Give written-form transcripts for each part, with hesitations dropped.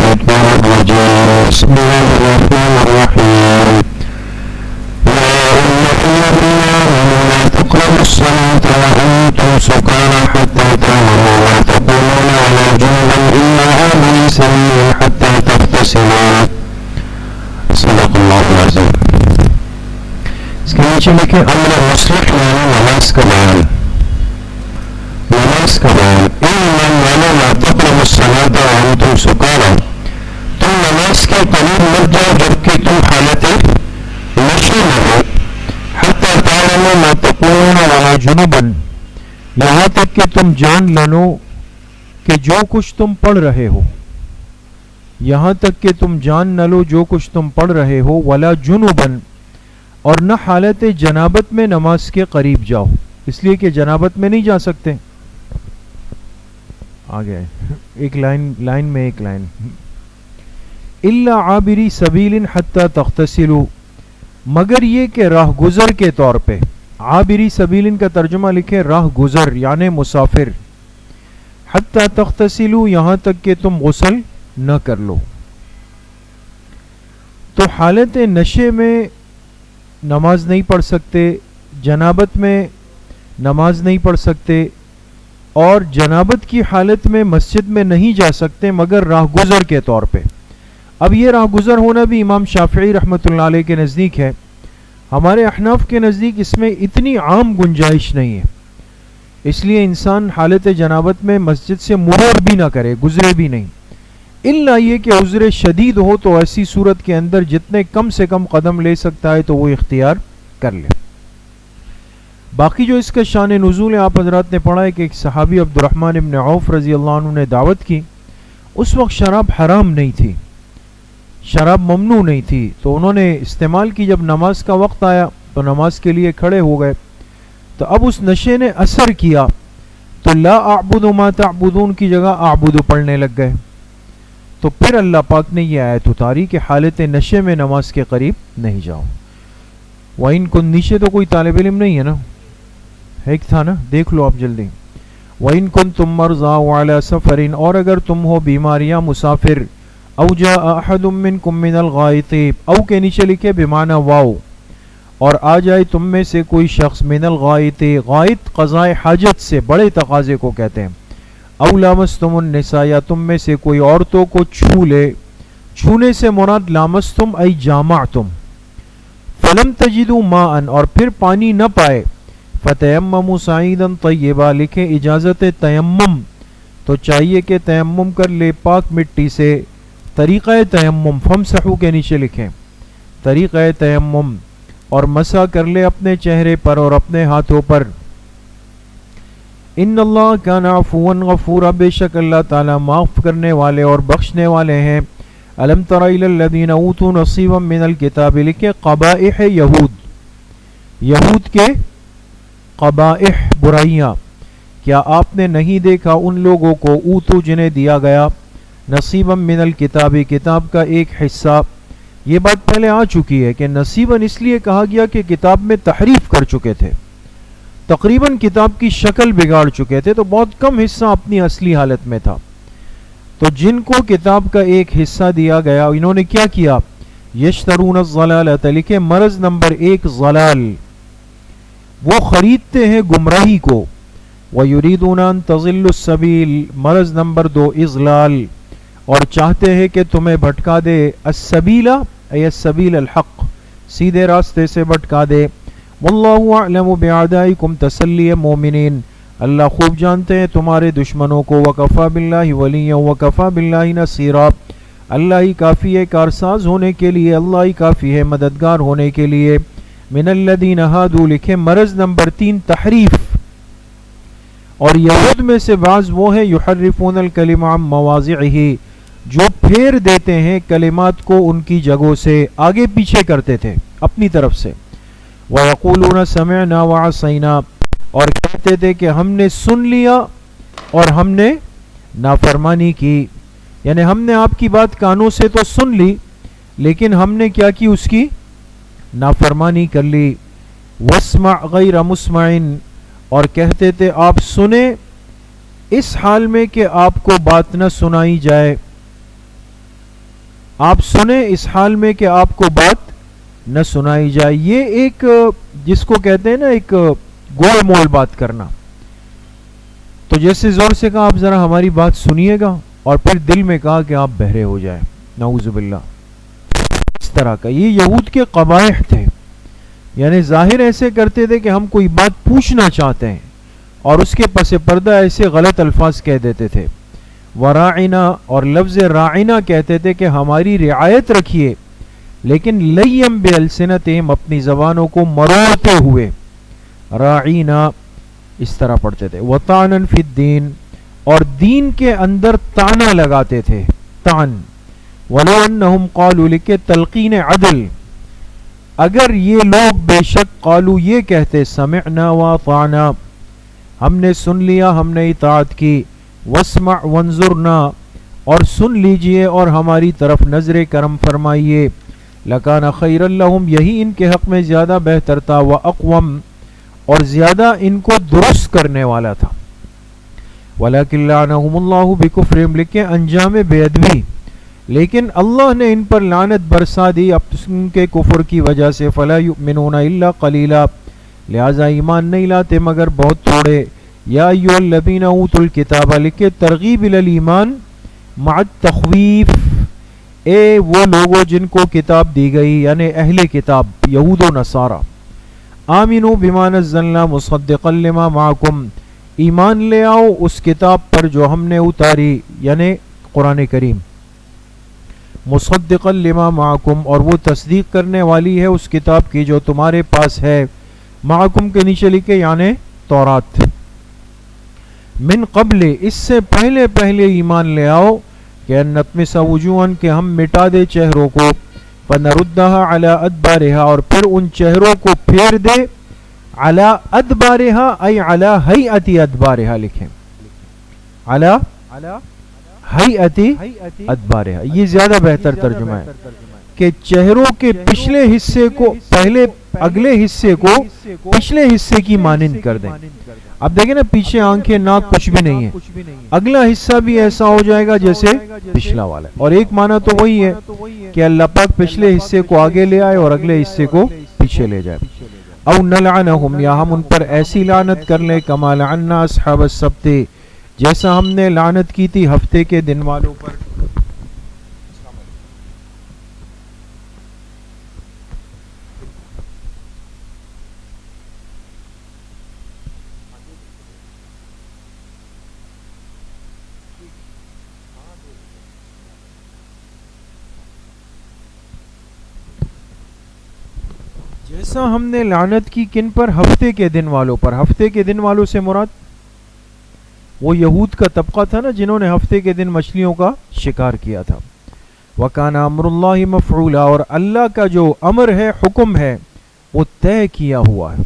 الشيطان الرجيم بسم الله الرحمن الرحيم يا أيها الذين آمنوا لا تقربوا الصلاة وأنتم سكارى حتى تعلموا ما تقولون ولا جنبا إلا عابري سبيل حتى تغتسلوا صدق الله العظيم. اس کے نیچے لکھے امر مصلح یعنی نماز کا بیان. نماز کا بیان لا تقربوا الصلاة وأنتم سكارى، تم نماز کے قریب مت جاؤ جبکہ تم حالت نشے میں ہو. حتى تعلموا ما تقولون ولا جنبا، یہاں تک کہ تم جان لو کہ جو کچھ تم پڑھ رہے ہو. یہاں تک کہ تم جان نہ لو جو کچھ تم پڑھ رہے ہو. ولا جنبا، اور نہ حالت جنابت میں نماز کے قریب جاؤ، اس لیے کہ جنابت میں نہیں جا سکتے. آگے ایک لائن میں ایک لائن الا عابری سبیل حتی تغتسلوا، مگر یہ کہ راہ گزر کے طور پہ. عابری سبیل کا ترجمہ لکھے راہ گزر یعنی مسافر. حتی تغتسلوا، یہاں تک کہ تم غسل نہ کر لو. تو حالت نشے میں نماز نہیں پڑھ سکتے، جنابت میں نماز نہیں پڑھ سکتے، اور جنابت کی حالت میں مسجد میں نہیں جا سکتے مگر راہ گزر کے طور پہ. اب یہ راہ گزر ہونا بھی امام شافعی رحمۃ اللہ علیہ کے نزدیک ہے. ہمارے احناف کے نزدیک اس میں اتنی عام گنجائش نہیں ہے، اس لیے انسان حالت جنابت میں مسجد سے مرور بھی نہ کرے، گزرے بھی نہیں. الا یہ کہ عذر شدید ہو تو ایسی صورت کے اندر جتنے کم سے کم قدم لے سکتا ہے تو وہ اختیار کر لے. باقی جو اس کا شان نزول ہے، آپ حضرات نے پڑھا ہے کہ ایک صحابی عبد الرحمن ابن عوف رضی اللہ عنہ نے دعوت کی. اس وقت شراب حرام نہیں تھی، شراب ممنوع نہیں تھی، تو انہوں نے استعمال کی. جب نماز کا وقت آیا تو نماز کے لیے کھڑے ہو گئے. تو اب اس نشے نے اثر کیا تو لا اعبد ما تعبدون کی جگہ اعبد پڑھنے لگ گئے. تو پھر اللہ پاک نے یہ آیت اتاری کہ حالت نشے میں نماز کے قریب نہیں جاؤ. وَإِن كُن، نیچے تو کوئی طالب علم نہیں ہے نا، ایک تھا نا، دیکھ لو آپ جلدی. وَإِن كُنتُم مَرْضَىٰ وَعَلَىٰ سَفَرٍ، اور اگر تم ہو بیمار یا مسافر. او جاء احد منکم من الغائط، او کے نیچے لکھے بمعنی واو، اور آ جائے تم میں سے کوئی شخص من الغائط، غائط قضاء حاجت سے بڑے تقاضے کو کہتے ہیں. او لامستم النساء، یا تم میں سے کوئی عورتوں کو چھو لے. چھونے سے مراد لامستم ای جامعتم. فلم تجدوا ماء، اور پھر پانی نہ پائے. فتیمموا صعیدا طیبا، لکھے اجازت تیمم، تو چاہیے کہ تیمم کر لے پاک مٹی سے. طریقہ تیمم فمسحو کے نیچے لکھیں طریقہ تیمم، اور مسح کر لے اپنے چہرے پر اور اپنے ہاتھوں پر. ان اللہ کان عفوا غفورا، بے شک اللہ تعالی معاف کرنے والے اور بخشنے والے ہیں. الم تر الی الذین اوتوا نصیبا من الکتاب، لکھے قبائح یہود، یہود کے قبائح برائیاں. کیا آپ نے نہیں دیکھا ان لوگوں کو اوتو جنہیں دیا گیا نصیبا من الکتاب، کتاب کا ایک حصہ. یہ بات پہلے آ چکی ہے کہ نصیبا اس لیے کہا گیا کہ کتاب میں تحریف کر چکے تھے، تقریباً کتاب کی شکل بگاڑ چکے تھے، تو بہت کم حصہ اپنی اصلی حالت میں تھا. تو جن کو کتاب کا ایک حصہ دیا گیا انہوں نے کیا کیا؟ یشترون الضلالۃ، لکھے مرض نمبر 1 ضلال، وہ خریدتے ہیں گمراہی کو. وَيُرِيدُونَ أَن تَضِلُّوا السَّبِيلَ، مرض نمبر 2 اضلال، اور چاہتے ہیں کہ تمہیں بھٹکا دے. السبیل ای السبیل الحق، سیدھے راستے سے بھٹکا دے. واللہ اعلم بعدائکم، تسلی مومنین، اللہ خوب جانتے ہیں تمہارے دشمنوں کو. وکفی باللہ ولیا وکفی باللہ نصیرا، اللہ ہی کافی ہے کارساز ہونے کے لیے، اللہ ہی کافی ہے مددگار ہونے کے لیے. من الذین ہادوا، لکھے مرض نمبر 3 تحریف، اور یہود میں سے بعض وہ ہیں یحرفون الکلم عن مواضعہ، جو پھیر دیتے ہیں کلمات کو ان کی جگہوں سے، آگے پیچھے کرتے تھے اپنی طرف سے. وَيَقُولُونَ سَمِعْنَا وَعَصَيْنَا، اور کہتے تھے کہ ہم نے سن لیا اور ہم نے نافرمانی کی. یعنی ہم نے آپ کی بات کانوں سے تو سن لی لیکن ہم نے کیا کی؟ اس کی نافرمانی کر لی. وَاسْمَعْ غَيْرَ مُسْمَعٍ، اور کہتے تھے آپ سنیں اس حال میں کہ آپ کو بات نہ سنائی جائے. آپ سنیں اس حال میں کہ آپ کو بات نہ سنائی جائے. یہ ایک جس کو کہتے ہیں نا ایک گول مول بات کرنا. تو جیسے زور سے کہا آپ ذرا ہماری بات سنیے گا, اور پھر دل میں کہا کہ آپ بہرے ہو جائیں, نعوذ باللہ. اس طرح کا یہ یہود کے قبائح تھے, یعنی ظاہر ایسے کرتے تھے کہ ہم کوئی بات پوچھنا چاہتے ہیں اور اس کے پس پردہ ایسے غلط الفاظ کہہ دیتے تھے. وراعنا, اور لفظ راعنا کہتے تھے کہ ہماری رعایت رکھیے, لیکن لیم بالسنتہم, اپنی زبانوں کو مروڑتے ہوئے. راعینا اس طرح پڑھتے تھے. وطعنا فی الدین, اور دین کے اندر تانا لگاتے تھے, تان. ولو انہم قالوا, لکھے تلقین عدل, اگر یہ لوگ بے شک قالو یہ کہتے سمعنا واطعنا, ہم نے سن لیا ہم نے اطاعت کی, واسمع وانظرنا, اور سن لیجئے اور ہماری طرف نظر کرم فرمائیے, لکان خیر لہم, یہی ان کے حق میں زیادہ بہتر تھا, واقوم, اور زیادہ ان کو درست کرنے والا تھا. ولکن لعنہم اللہ بکفرہم, لکھے انجام بے ادبی, لیکن اللہ نے ان پر لعنت برسا دی ان کے کفر کی وجہ سے. فلا یؤمنون الا قلیلا, لہذا ایمان نہیں لاتے مگر بہت تھوڑے. یا ایھا الذین اوتوا الکتاب, لکھے ترغیب الی الایمان مع التخویف, اے وہ لوگوں جن کو کتاب دی گئی, یعنی اہل کتاب یہود و نصارہ. آمنوا بما نزلنا مصدقا لما معکم, ایمان لے آؤ اس کتاب پر جو ہم نے اتاری, یعنی قرآن کریم. مصدقا لما معکم, اور وہ تصدیق کرنے والی ہے اس کتاب کی جو تمہارے پاس ہے. معکم کے نیچے لکھے یعنی تورات. من قبل, اس سے پہلے پہلے ایمان لے آؤ کہ نطمس وجوہن, کہ ہم مٹا دے چہروں کو, فنردها علی ادبارها, اور پھر ان چہروں کو پھیر دے, علی ادبارها ای علی ہیئت ادبارها, لکھیں علی ہیئت ادبارها, یہ زیادہ بہتر ترجمہ ہے کہ چہروں کے پچھلے حصے کو پہلے, اگلے حصے کو پچھلے حصے کی مانند کر دیں. اب دیکھیں نا, پیچھے آنکھیں ناک کچھ بھی نہیں ہے, اگلا حصہ بھی ایسا ہو جائے گا جیسے پچھلا والا. اور ایک معنی تو وہی ہے کہ اللہ پاک پچھلے حصے کو آگے لے آئے اور اگلے حصے کو پیچھے لے جائے. او نلعنہم, یا ہم ان پر ایسی لعنت کر لیں, کما لعنا اصحاب السبت, جیسا ہم نے لعنت کی تھی ہفتے کے دن والوں پر. جیسا ہم نے لعنت کی کن پر, ہفتے کے دن والوں پر. ہفتے کے دن والوں سے مراد وہ یہود کا طبقہ تھا نا جنہوں نے ہفتے کے دن مچھلیوں کا شکار کیا تھا. وَكَانَ أَمْرُ اللَّهِ مَفْعُولًا, اور اللہ کا جو امر ہے, حکم ہے, وہ طے کیا ہوا ہے.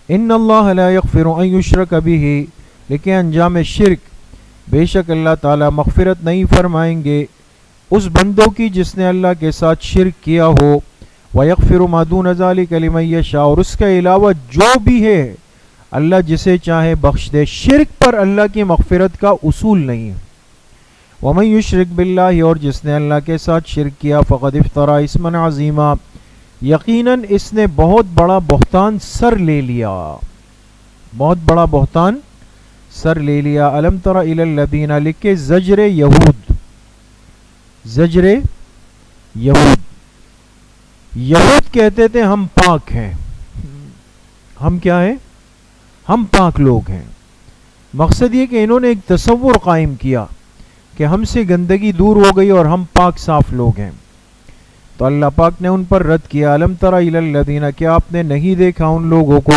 إِنَّ اللَّهَ لَا يَغْفِرُ أَن يُشْرَكَ بِهِ, لیکن انجام شرک, بے شک اللہ تعالیٰ مغفرت نہیں فرمائیں گے اس بندوں کی جس نے اللہ کے ساتھ شرک کیا ہو. وَيَغْفِرُ مَا دُونَ ذَلِكَ لِمَن يَشَاءُ, اور اس کے علاوہ جو بھی ہے اللہ جسے چاہے بخش دے. شرک پر اللہ کی مغفرت کا اصول نہیں ہے. وَمَن يُشْرِكْ بِاللَّهِ, اور جس نے اللہ کے ساتھ شرک کیا, فَقَدِ افْتَرَىٰ اِثْمًا عَظِيمًا, یقیناً اس نے بہت بڑا بہتان سر لے لیا, بہت بڑا بہتان سر لے لیا. أَلَمْ تَرَ إِلَى الَّذِينَ, لکھے زجر یہود, زجر یہود. یہود کہتے تھے ہم پاک ہیں, ہم کیا ہیں, ہم پاک لوگ ہیں. مقصد یہ کہ انہوں نے ایک تصور قائم کیا کہ ہم سے گندگی دور ہو گئی اور ہم پاک صاف لوگ ہیں. تو اللہ پاک نے ان پر رد کیا. الم تر الی الذین, کیا آپ نے نہیں دیکھا ان لوگوں کو,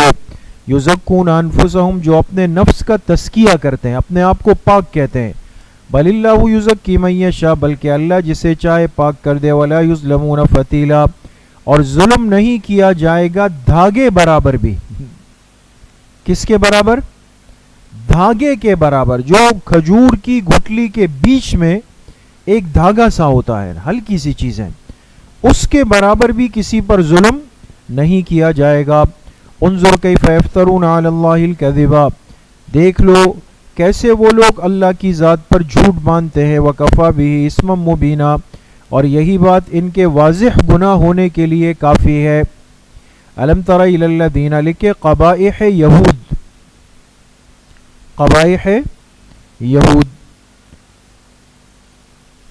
یزکون انفسہم, جو اپنے نفس کا تزکیہ کرتے ہیں, اپنے آپ کو پاک کہتے ہیں. بل اللہ یزکی من یشاء, بلکہ اللہ جسے چاہے پاک کر دے. ولا یظلمون فتیلا, اور ظلم نہیں کیا جائے گا دھاگے برابر بھی. کس کے برابر, دھاگے کے برابر. جو کھجور کی گٹلی کے بیچ میں ایک دھاگا سا ہوتا ہے, ہلکی سی چیز ہے, اس کے برابر بھی کسی پر ظلم نہیں کیا جائے گا. انظر کیف یفترون علی اللہ الکذب, دیکھ لو کیسے وہ لوگ اللہ کی ذات پر جھوٹ باندھتے ہیں، وکفا بھی اسم مبینہ، اور یہی بات ان کے واضح گناہ ہونے کے لیے کافی ہے۔ الم تر الی الذین، لکھے قبائح یہود، قبائح یہود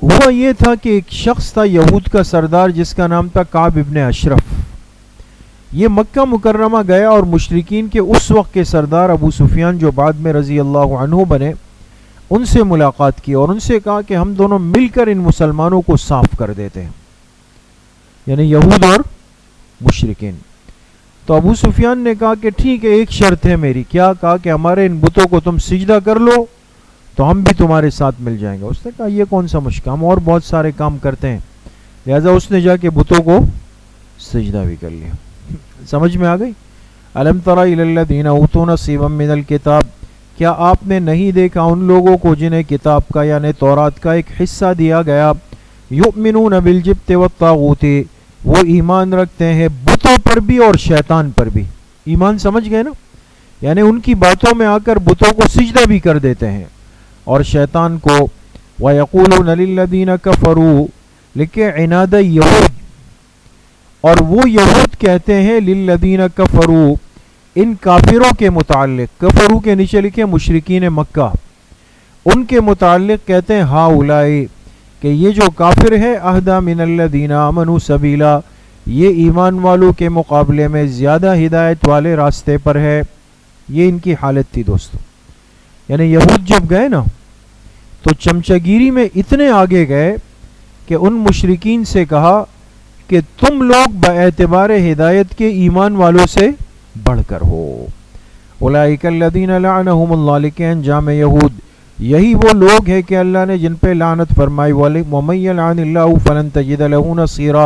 ہوا یہ تھا کہ ایک شخص تھا یہود کا سردار جس کا نام تھا کعب ابن اشرف۔ یہ مکہ مکرمہ گیا اور مشرکین کے اس وقت کے سردار ابو سفیان جو بعد میں رضی اللہ عنہ بنے، ان سے ملاقات کی اور ان سے کہا کہ ہم دونوں مل کر ان مسلمانوں کو صاف کر دیتے ہیں، یعنی یہود اور مشرکین۔ تو ابو سفیان نے کہا کہ ٹھیک ہے، ایک شرط ہے میری۔ کیا؟ کہا کہ ہمارے ان بتوں کو تم سجدہ کر لو تو ہم بھی تمہارے ساتھ مل جائیں گے۔ اس نے کہا یہ کون سا مشکل، ہم اور بہت سارے کام کرتے ہیں۔ لہذا اس نے جا کے بتوں کو سجدہ بھی کر لیا۔ سمجھ میں آ گئی؟ الم تر الی الذین اوتوا نصیبا من الکتاب، کیا آپ نے نہیں دیکھا ان لوگوں کو جنہیں کتاب کا یعنی تورات کا ایک حصہ دیا گیا، یؤمنون بالجبت والطاغوت، وہ ایمان رکھتے ہیں بتوں پر بھی اور شیطان پر بھی۔ ایمان سمجھ گئے نا؟ یعنی ان کی باتوں میں آ کر بتوں کو سجدہ بھی کر دیتے ہیں اور شیطان کو۔ وَيَقُولُونَ لِلَّذِينَ كَفَرُوا، لکھے عناد یہود، اور وہ یہود کہتے ہیں للذین کفروا، ان کافروں کے متعلق، کفروا کے نیچے لکھے مشرکین مکہ، ان کے متعلق کہتے ہیں ہؤلاء، کہ یہ جو کافر ہے اہدی من الذین آمنوا سبیلا، یہ ایمان والوں کے مقابلے میں زیادہ ہدایت والے راستے پر ہے۔ یہ ان کی حالت تھی دوستو۔ یعنی یہود جب گئے نا تو چمچگیری میں اتنے آگے گئے کہ ان مشرکین سے کہا کہ تم لوگ باعتبار ہدایت کے ایمان والوں سے بڑھ کر ہو۔ اولئک الذین لعنہم اللہ، لکھے انجام یہود، یہی وہ لوگ ہیں کہ اللہ نے جن پہ لعنت فرمائی۔ وَمَن یلعن اللہ فلن تجد لہ نصیرا،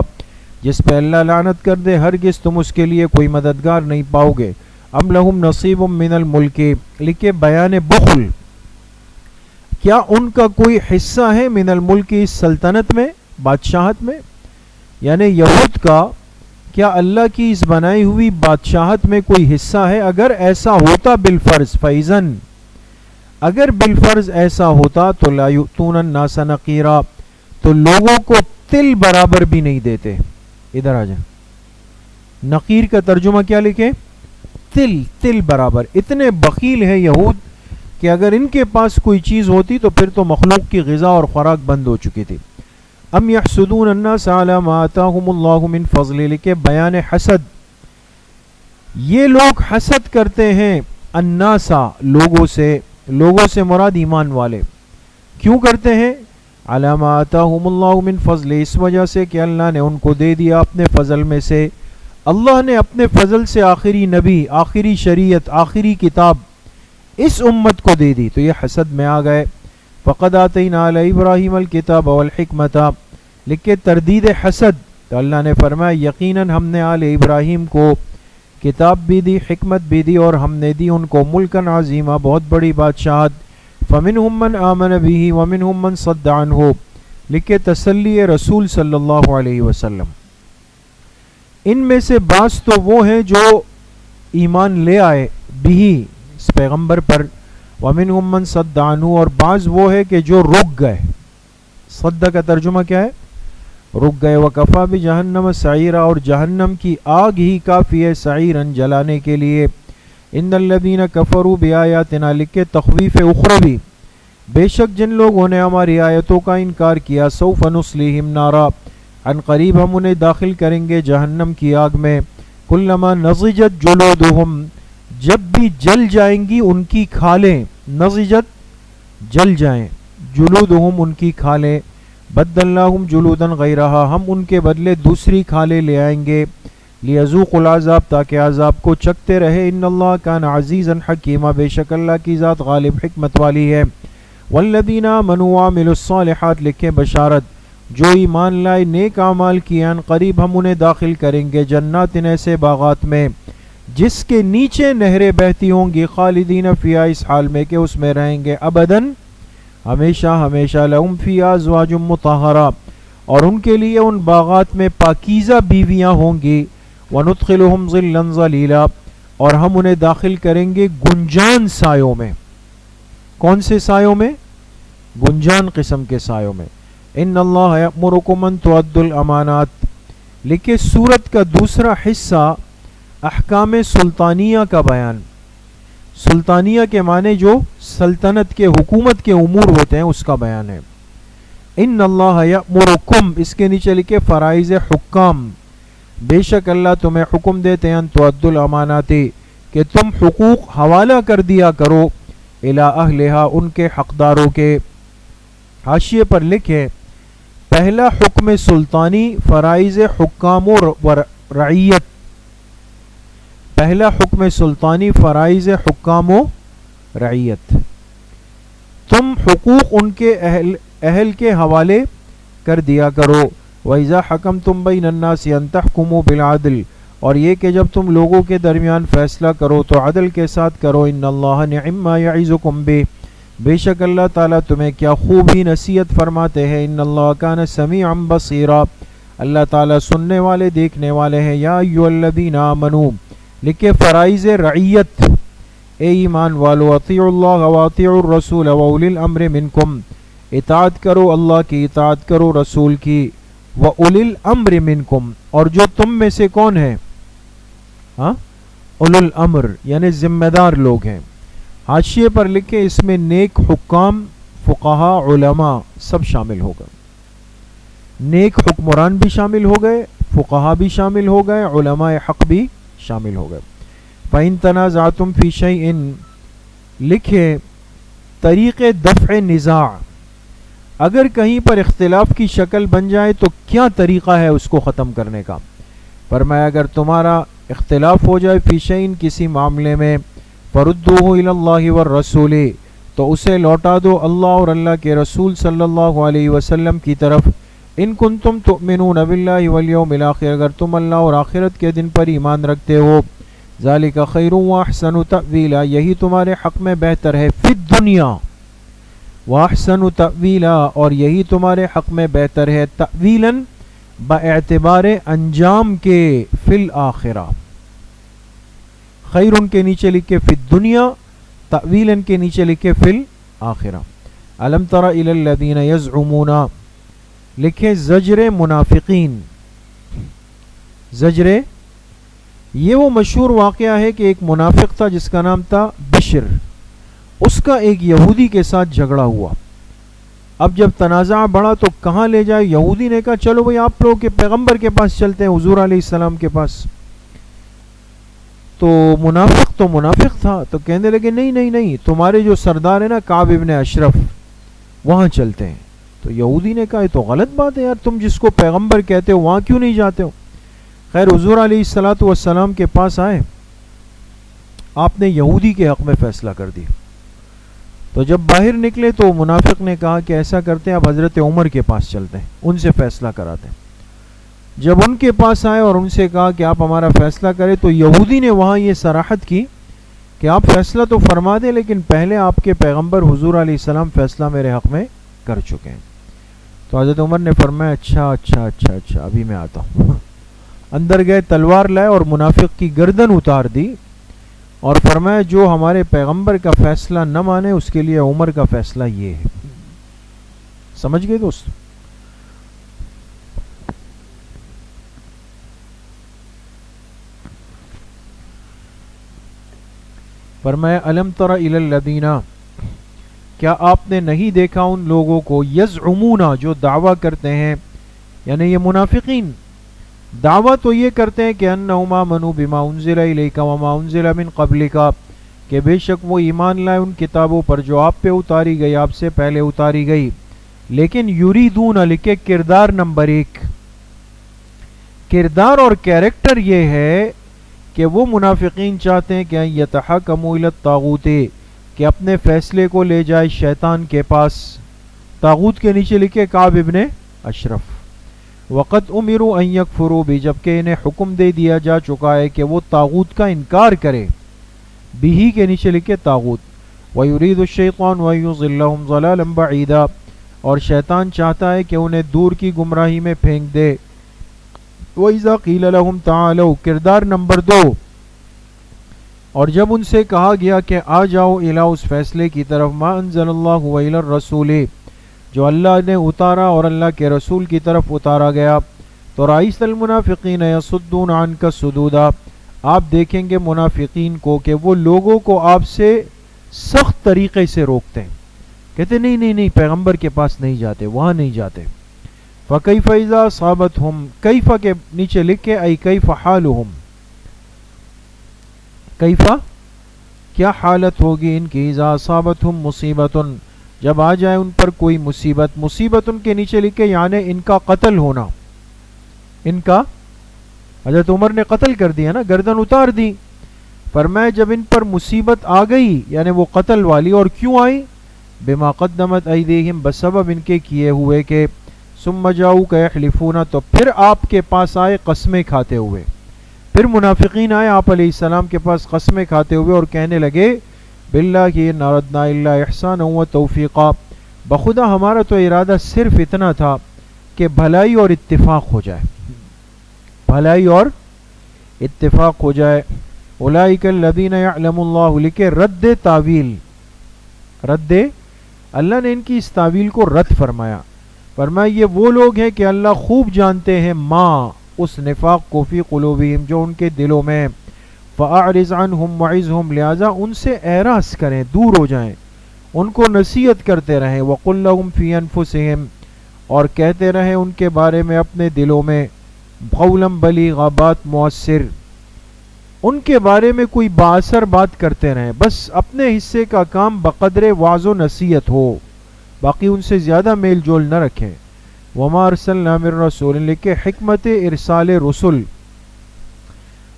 جس پہ اللہ لعنت کر دے ہرگز تم اس کے لیے کوئی مددگار نہیں پاؤ گے۔ ام لہم نصیب من الملک، لکھے بیان بخل، کیا ان کا کوئی حصہ ہے من الملک، اس سلطنت میں، بادشاہت میں؟ یعنی یہود کا کیا اللہ کی اس بنائی ہوئی بادشاہت میں کوئی حصہ ہے؟ اگر ایسا ہوتا بالفرض، فیضن، اگر بالفرض ایسا ہوتا تو لا یؤتون الناس نقیرا، تو لوگوں کو تل برابر بھی نہیں دیتے۔ ادھر آ جائیں، نقیر کا ترجمہ کیا لکھیں؟ تل برابر۔ اتنے بخیل ہے یہود کہ اگر ان کے پاس کوئی چیز ہوتی تو پھر تو مخلوق کی غذا اور خوراک بند ہو چکی تھی۔ ام یحسدون الناس علی ما آتاہم اللہ من فضل، لکھے بیان حسد، یہ لوگ حسد کرتے ہیں الناسا، لوگوں سے، لوگوں سے مراد ایمان والے۔ کیوں کرتے ہیں؟ علی ما آتاہم اللہ من فضل، اس وجہ سے کہ اللہ نے ان کو دے دیا اپنے فضل میں سے۔ اللہ نے اپنے فضل سے آخری نبی، آخری شریعت، آخری کتاب اس امت کو دے دی تو یہ حسد میں آ گئے۔ فقد آتینا علی ابراہیم الکتاب والحکمت، لکھے تردید حسد، تو اللہ نے فرمایا یقیناً ہم نے آل ابراہیم کو کتاب بھی دی، حکمت بھی دی، اور ہم نے دی ان کو ملکن عظیمہ، بہت بڑی بادشاہت۔ فمنہم من آمن بہ ومنہم من صد عنہ، لکھے تسلی رسول صلی اللہ علیہ وسلم، ان میں سے بعض تو وہ ہیں جو ایمان لے آئے بھی، اس پیغمبر پر، ومنہم من صد عنہ، اور بعض وہ ہے کہ جو رک گئے۔ صد کا ترجمہ کیا ہے؟ رک گئے۔ وکفا بجہنم سعیرا، اور جہنم کی آگ ہی کافی ہے سعیرن، جلانے کے لیے۔ ان الذین کفروا بآیاتنا، لکھے تخویف اخروی، بے شک جن لوگوں نے ہماری آیتوں کا انکار کیا، سوف نصلیہم نارا، عن قریب ہم انہیں داخل کریں گے جہنم کی آگ میں۔ کلما نضجت جلودہم، جب بھی جل جائیں گی ان کی کھالیں، نضجت جل جائیں، جلودہم ان کی کھالیں، بدلناہم جلودا غیرہا، ہم ان کے بدلے دوسری کھالیں لے آئیں گے، لیذوقوا العذاب، تاکہ عذاب کو چکھتے رہے۔ ان اللہ کان عزیزا حکیما، بے شک اللہ کی ذات غالب حکمت والی ہے۔ والذین آمنوا وعملوا الصالحات، لکھے بشارت، جو ایمان لائے نیک اعمال کیے، ان قریب ہم انہیں داخل کریں گے جنات، ایسے باغات میں جس کے نیچے نہریں بہتی ہوں گی، خالدین فیہا، اس حال میں کہ اس میں رہیں گے ابداً، ہمیشہ ہمیشہ، لہم فیہا ازواج مطہرہ، اور ان کے لیے ان باغات میں پاکیزہ بیویاں ہوں گی، وندخلہم ظلا ظلیلا، اور ہم انہیں داخل کریں گے گنجان سایوں میں۔ کون سے سایوں میں؟ گنجان قسم کے سایوں میں. ان اللہ یأمرکم ان تؤدوا الامانات. لکھے سورت کا دوسرا حصہ احکام سلطانیہ کا بیان. سلطانیہ کے معنی جو سلطنت کے حکومت کے امور ہوتے ہیں اس کا بیان ہے. ان اللہ یأمرکم، اس کے نیچے لکھے فرائض حکام. بے شک اللہ تمہیں حکم دیتے ہیں ان تؤدوا الامانات، کہ تم حقوق حوالہ کر دیا کرو الی اہلہا، ان کے حقداروں کے. حاشیے پر لکھے پہلا حکم سلطانی فرائض حکام و رعیت. پہلا حکم سلطانی فرائض حکام و رعیت، تم حقوق ان کے اہل کے حوالے کر دیا کرو. وَإِذَا حَكَمْتُمْ بَيْنَ النَّاسِ أَن تَحْكُمُوا بِالْعَدْلِ، اور یہ کہ جب تم لوگوں کے درمیان فیصلہ کرو تو عدل کے ساتھ کرو. ان اللہ نعم ما یعظکم بہ، بے شک اللہ تعالیٰ تمہیں کیا خوب ہی نصیحت فرماتے ہیں. ان اللہ کان سمیعا بصیرا، اللہ تعالیٰ سننے والے دیکھنے والے ہیں. یا ایھا الذین آمنوا، لکھے فرائض رعیت. اے ایمان والو، اطیعوا اللہ واطیعوا الرسول واولی الامر منکم، اطاعت کرو اللہ کی، اطاعت کرو رسول کی. واولی الامر منکم، اور جو تم میں سے کون ہے؟ اولو الامر یعنی ذمہ دار لوگ ہیں. حاشیے پر لکھے اس میں نیک حکام، فقہا، علماء سب شامل ہوگا. نیک حکمران بھی شامل ہو گئے، فقہا بھی شامل ہو گئے، علماء حق بھی شامل ہو گئے. فَإِن تَنَازَعْتُمْ فِي شَيْءٍ، لکھے طریق دفع نزاع. اگر کہیں پر اختلاف کی شکل بن جائے تو کیا طریقہ ہے اس کو ختم کرنے کا؟ فرمایا اگر تمہارا اختلاف ہو جائے فی شیء کسی معاملے میں، فردوہ الی اللہ والرسول، تو اسے لوٹا دو اللہ اور اللہ کے رسول صلی اللہ علیہ وسلم کی طرف. ان کنتم تؤمنون باللہ والیوم الاخر، اگر تم اللہ اور آخرت کے دن پر ایمان رکھتے ہو. ذالک خیر واحسن تأویلا، یہی تمہارے حق میں بہتر ہے فی الدنیا. واحسن تأویلا، اور یہی تمہارے حق میں بہتر ہے تأویلاً باعتبار انجام کے، فی الآخرہ. خیرن کے نیچے لکھے فی الدنیا، تأویلاً کے نیچے لکھے فی الآخرہ. الم تر الی الذین یزعمون، لکھے زجر منافقین. زجر یہ وہ مشہور واقعہ ہے کہ ایک منافق تھا جس کا نام تھا بشر. اس کا ایک یہودی کے ساتھ جھگڑا ہوا. اب جب تنازع بڑھا تو کہاں لے جائے؟ یہودی نے کہا چلو بھئی آپ لوگ کے پیغمبر کے پاس چلتے ہیں، حضور علیہ السلام کے پاس. تو منافق تھا تو کہنے لگے نہیں، تمہارے جو سردار ہیں نا کعب ابن اشرف، وہاں چلتے ہیں. تو یہودی نے کہا یہ تو غلط بات ہے یار، تم جس کو پیغمبر کہتے ہو وہاں کیوں نہیں جاتے ہو؟ خیر حضور علیہ السلام کے پاس آئے، آپ نے یہودی کے حق میں فیصلہ کر دیا. تو جب باہر نکلے تو منافق نے کہا کہ ایسا کرتے ہیں اب حضرت عمر کے پاس چلتے ہیں، ان سے فیصلہ کراتے ہیں. جب ان کے پاس آئے اور ان سے کہا کہ آپ ہمارا فیصلہ کریں، تو یہودی نے وہاں یہ صراحت کی کہ آپ فیصلہ تو فرما دیں لیکن پہلے آپ کے پیغمبر حضور علیہ السلام فیصلہ میرے حق میں کر چکے ہیں. تو حضرت عمر نے فرمایا اچھا ابھی میں آتا ہوں. اندر گئے، تلوار لائے اور منافق کی گردن اتار دی اور فرمایا جو ہمارے پیغمبر کا فیصلہ نہ مانے اس کے لیے عمر کا فیصلہ یہ ہے. سمجھ گئے دوست؟ فرمایا الم تر الی الذین، کیا آپ نے نہیں دیکھا ان لوگوں کو، یزعمون جو دعویٰ کرتے ہیں، یعنی یہ منافقین دعویٰ تو یہ کرتے ہیں کہ انہم آمنوا بما انزل الیک وما انزل من قبلک، کہ بے شک وہ ایمان لائے ان کتابوں پر جو آپ پہ اتاری گئی، آپ سے پہلے اتاری گئی. لیکن یریدون لکھے کردار نمبر 1، کردار اور کیریکٹر یہ ہے کہ وہ منافقین چاہتے ہیں کہ یتحکموا الی الطاغوت، کہ اپنے فیصلے کو لے جائے شیطان کے پاس. طاغوت کے نیچے لکھے کعب ابن اشرف. وقد امروا ان یکفروا بھی، جبکہ انہیں حکم دے دیا جا چکا ہے کہ وہ طاغوت کا انکار کرے. بھی کے نیچے لکھے طاغوت. ویرید الشیطان ان یضلهم ضلالا بعیدا، اور شیطان چاہتا ہے کہ انہیں دور کی گمراہی میں پھینک دے. وَإِذَا قِيلَ لَهُمْ تَعَالَوْا، کردار نمبر 2، اور جب ان سے کہا گیا کہ آ جاؤ الی اس فیصلے کی طرف ما انزل اللہ و الی الرسول جو اللہ نے اتارا اور اللہ کے رسول کی طرف اتارا گیا، تو رئیس المنافقین یصدون عنک صدودا، آپ دیکھیں گے منافقین کو کہ وہ لوگوں کو آپ سے سخت طریقے سے روکتے ہیں، کہتے نہیں نہیں نہیں پیغمبر کے پاس نہیں جاتے، وہاں نہیں جاتے۔ فَكَيْفَ إِذَا أَصَابَتْهُمْ، کیفا کے نیچے لکھے ای کیف حالہم، کیفا کیا حالت ہوگی ان کی، اذا اصابتہم مصیبت جب آ جائے ان پر کوئی مصیبت، مصیبت ان کے نیچے لکھے یعنی ان کا قتل ہونا، ان کا حضرت عمر نے قتل کر دیا نا، گردن اتار دی، فرمایا جب ان پر مصیبت آ گئی یعنی وہ قتل والی، اور کیوں آئی، بما قدمت ایدیہم بسبب ان کے کیے ہوئے کے، ثم جاؤک یحلفون تو پھر آپ کے پاس آئے قسمیں کھاتے ہوئے، پھر منافقین آئے آپ علیہ السلام کے پاس قسمیں کھاتے ہوئے اور کہنے لگے باللہ ان اردنا الا احسانا و توفیقا، بخدا ہمارا تو ارادہ صرف اتنا تھا کہ بھلائی اور اتفاق ہو جائے، بھلائی اور اتفاق ہو جائے۔ اولئک الذین یعلم اللہ، لکھے رد تعویل، رد اللہ نے ان کی اس تعویل کو رد فرمایا، فرمایا یہ وہ لوگ ہیں کہ اللہ خوب جانتے ہیں ماں اس نفاق کو فی قلوبہم جو ان کے دلوں میں، فاعرض عنہم وعظہم لہذا ان سے اعراض کریں، دور ہو جائیں، ان کو نصیحت کرتے رہیں، وقل لہم فی انفسہم اور کہتے رہیں ان کے بارے میں اپنے دلوں میں، قولا بلیغا بات مؤثر، ان کے بارے میں کوئی باثر بات کرتے رہیں، بس اپنے حصے کا کام بقدر وعظ و نصیحت ہو، باقی ان سے زیادہ میل جول نہ رکھیں۔ وما ارسلنا من رسول، لکھے حکمت ارسال رسل،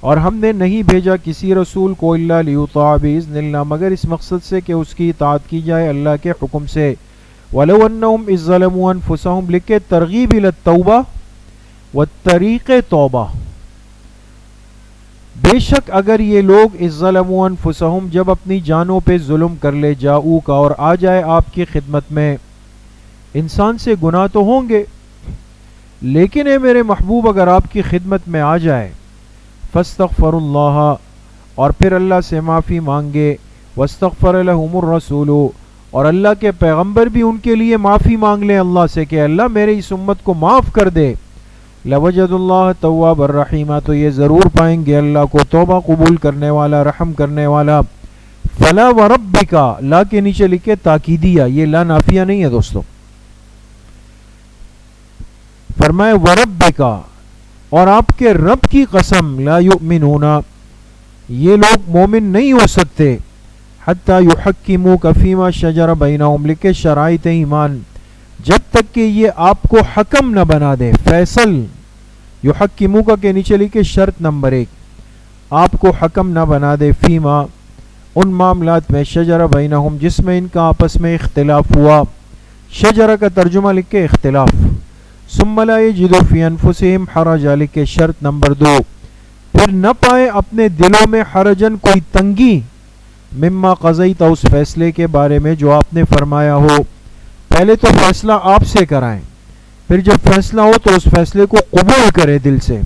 اور ہم نے نہیں بھیجا کسی رسول کو الا لیطاع باذن اللہ مگر اس مقصد سے کہ اس کی اطاعت کی جائے اللہ کے حکم سے۔ ولو انہم اذ ظلموا انفسہم، لکھے ترغیب الی التوبہ والطریق توبہ، بے شک اگر یہ لوگ اذ ظلموا انفسہم جب اپنی جانوں پہ ظلم کر لے، جاؤ کا اور آ جائے آپ کی خدمت میں، انسان سے گناہ تو ہوں گے لیکن اے میرے محبوب اگر آپ کی خدمت میں آ جائے، فاستغفر اللہ اور پھر اللہ سے معافی مانگے، واستغفر لہم الرسول اور اللہ کے پیغمبر بھی ان کے لیے معافی مانگ لیں اللہ سے کہ اللہ میرے اس امت کو معاف کر دے، لوجد اللہ تواب الرحیم تو یہ ضرور پائیں گے اللہ کو توبہ قبول کرنے والا، رحم کرنے والا۔ فلا وربک، لا کے نیچے لکھے تاکیدیہ، یہ لا نافیہ نہیں ہے دوستو، فرمائے وربک اور آپ کے رب کی قسم، لا یؤمنون یہ لوگ مومن نہیں ہو سکتے، حتی یحکموک فیما شجر بینہم، لکھے شرائط ایمان جب تک کہ یہ آپ کو حکم نہ بنا دے، فیصل، یحکموک کے نیچے لکھے شرط نمبر 1 آپ کو حکم نہ بنا دے، فیما ان معاملات میں، شجر بینہم جس میں ان کا آپس میں اختلاف ہوا، شجرہ کا ترجمہ لکھے اختلاف، ثم لا یجدوا فی انفسہم حرجا، لکھے شرط نمبر 2 پھر نہ پائے اپنے دلوں میں حرجن کوئی تنگی، مما قضیت اس فیصلے کے بارے میں جو آپ نے فرمایا ہو، پہلے تو فیصلہ آپ سے کرائیں، پھر جب فیصلہ ہو تو اس فیصلے کو قبول کرے دل سے،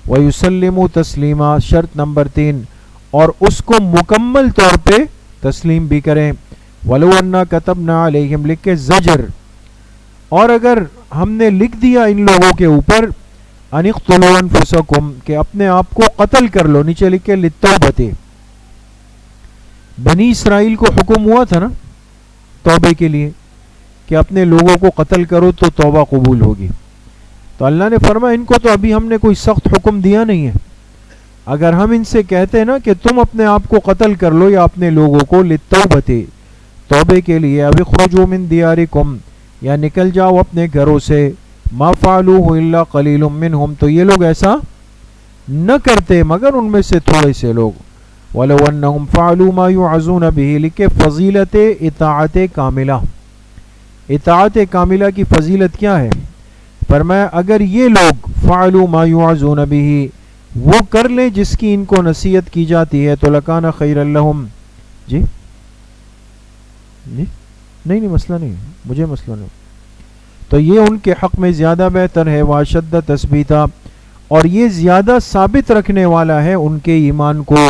وَيُسَلِّمُوا تَسْلِيمًا شرط نمبر 3 اور اس کو مکمل طور پہ تسلیم بھی کریں، وَلَوْ أَنَّا كَتَبْنَا عَلَيْهِمْ لکھے زجر اور اگر ہم نے لکھ دیا ان لوگوں کے اوپر، ان اقتلوا انفسکم کہ اپنے آپ کو قتل کر لو، نیچے لکھے للتوبۃ، بنی اسرائیل کو حکم ہوا تھا نا توبے کے لیے کہ اپنے لوگوں کو قتل کرو تو توبہ قبول ہوگی، تو اللہ نے فرمایا ان کو تو ابھی ہم نے کوئی سخت حکم دیا نہیں ہے، اگر ہم ان سے کہتے ہیں نا کہ تم اپنے آپ کو قتل کر لو یا اپنے لوگوں کو، للتوبۃ توبے کے لیے، اب اخرجوا من دیارکم یا نکل جاؤ اپنے گھروں سے، ما فعلوه الا قلیل منہم تو یہ لوگ ایسا نہ کرتے مگر ان میں سے تھوڑے سے لوگ، ولو انہم فعلوا ما یوعظون به لکھے فضیلت اطاعت کاملہ، اطاعت کاملہ کی فضیلت کیا ہے، فرمایا اگر یہ لوگ فعلوا ما یوعظون به وہ کر لیں جس کی ان کو نصیحت کی جاتی ہے، تو لکان خیر لہم، جی نہیں مسئلہ نہیں، مجھے مسئلہ نہیں، تو یہ ان کے حق میں زیادہ بہتر ہے، واشد تثبیتا اور یہ زیادہ ثابت رکھنے والا ہے ان کے ایمان کو،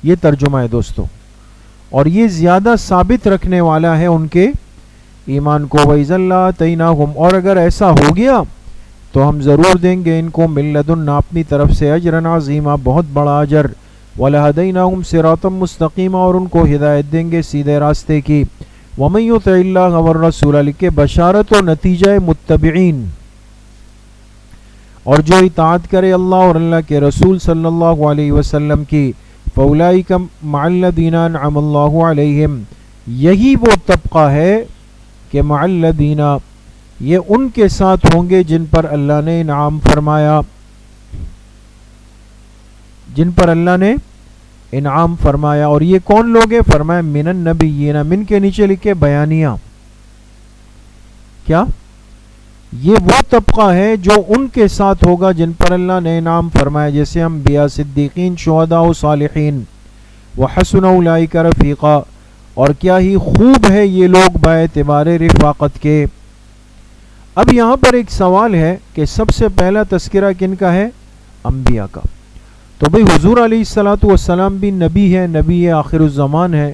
یہ ترجمہ ہے دوستو، اور یہ زیادہ ثابت رکھنے والا ہے ان کے ایمان کو. وَإِذًا لَّآتَيْنَاهُمْ، اور اگر ایسا ہو گیا تو ہم ضرور دیں گے ان کو مِن لَدُنَّا اپنی طرف سے اجرًا عظیما، بہت بڑا اجر. وَلَهَدَيْنَاهُمْ صِرَاطًا مُسْتَقِيمًا، اور ان کو ہدایت دیں گے سیدھے راستے کی. وَمَن يُطِعِ اللَّهَ وَالرَّسُولَ، لکھے بشارت و نتیجہ متبعین، اور جو اطاعت کرے اللہ اور اللہ کے رسول صلی اللہ علیہ وسلم کی. فَأُولَئِكَ مَعَ الَّذِينَ أَنْعَمَ اللَّهُ عَلَيْهِمْ، یہی وہ طبقہ ہے کہ مع الذین، یہ ان کے ساتھ ہوں گے جن پر اللہ نے انعام فرمایا، جن پر اللہ نے انعام فرمایا. اور یہ کون لوگ ہیں؟ فرمایا من النبیین، من کے نیچے لکھے بیانیہ. کیا؟ یہ وہ طبقہ ہے جو ان کے ساتھ ہوگا جن پر اللہ نے انعام فرمایا، جیسے انبیاء، صدیقین، شہداء و صالحین. وحسن اولئک رفیقا، اور کیا ہی خوب ہے یہ لوگ باعتبار رفاقت کے. اب یہاں پر ایک سوال ہے کہ سب سے پہلا تذکرہ کن کا ہے؟ انبیاء کا. تو بھئی حضور علیہ الصلوۃ والسلام بھی نبی ہے، نبی آخر الزمان ہے،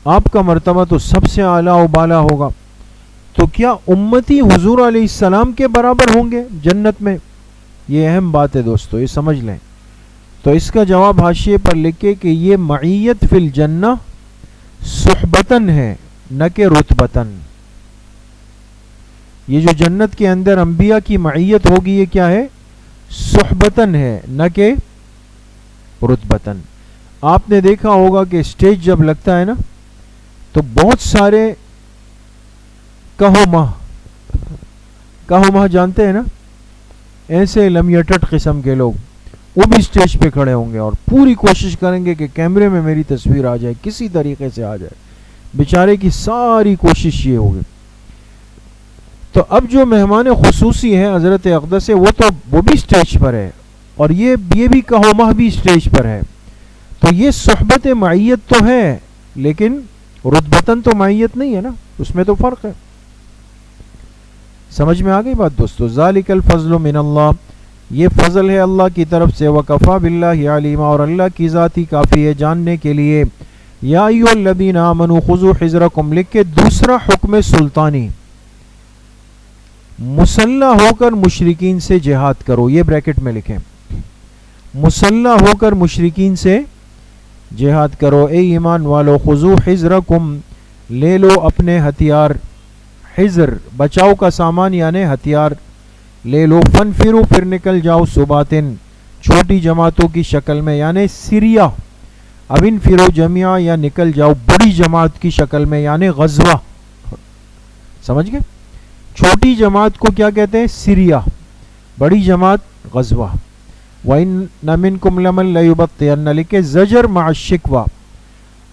آپ کا مرتبہ تو سب سے اعلیٰ و بالا ہوگا. تو کیا امتی حضور علیہ السلام کے برابر ہوں گے جنت میں؟ یہ اہم بات ہے دوستو، یہ سمجھ لیں. تو اس کا جواب حاشیے پر لکھے کہ یہ معیت فی الجنہ صحبتن ہے، نہ کہ رتبتن. یہ جو جنت کے اندر انبیاء کی معیت ہوگی یہ کیا ہے؟ صحبتن ہے، نہ کہ رتبتن. آپ نے دیکھا ہوگا کہ اسٹیج جب لگتا ہے نا تو بہت سارے کہو ماہ جانتے ہیں نا، ایسے لمیٹٹ قسم کے لوگ، وہ بھی اسٹیج پہ کھڑے ہوں گے اور پوری کوشش کریں گے کہ کیمرے میں میری تصویر آ جائے، کسی طریقے سے آ جائے. بیچارے کی ساری کوشش یہ ہوگی. تو اب جو مہمان خصوصی ہے حضرت اقدس، وہ بھی اسٹیج پر ہے، اور یہ بھی کہو ماہ بھی اسٹیج پر ہے. تو یہ صحبت معیت تو ہے، لیکن رتبتاً تو معیت نہیں ہے نا، اس میں تو فرق ہے. سمجھ میں آ گئی بات دوستو؟ ذالک الفضل من اللہ، یہ فضل ہے اللہ کی طرف سے. وکفا باللہ علیما، اور اللہ کی ذات ہی کافی ہے جاننے کے لیے. یا ایھا الذین آمنوا خذوا حذرکم، لکھ کے دوسرا حکم سلطانی، مسلح ہو کر مشرکین سے جہاد کرو. یہ بریکٹ میں لکھیں، مسلح ہو کر مشرکین سے جہاد کرو. اے ایمان والو، خذوا حذرکم، لے لو اپنے ہتھیار. حذر بچاؤ کا سامان یعنی ہتھیار لے لو. فنفروا، پھر نکل جاؤ. صباتن، چھوٹی جماعتوں کی شکل میں یعنی سریہ. اب انفروا جميعا، یا نکل جاؤ بڑی جماعت کی شکل میں یعنی غزوہ. سمجھ گئے؟ چھوٹی جماعت کو کیا کہتے ہیں؟ سریہ. بڑی جماعت غزوہ. وَإِنَّ مِنْكُمْ لَمَن لَيُبَطِّئَنَّ، لکھے زجر مع الشکوہ،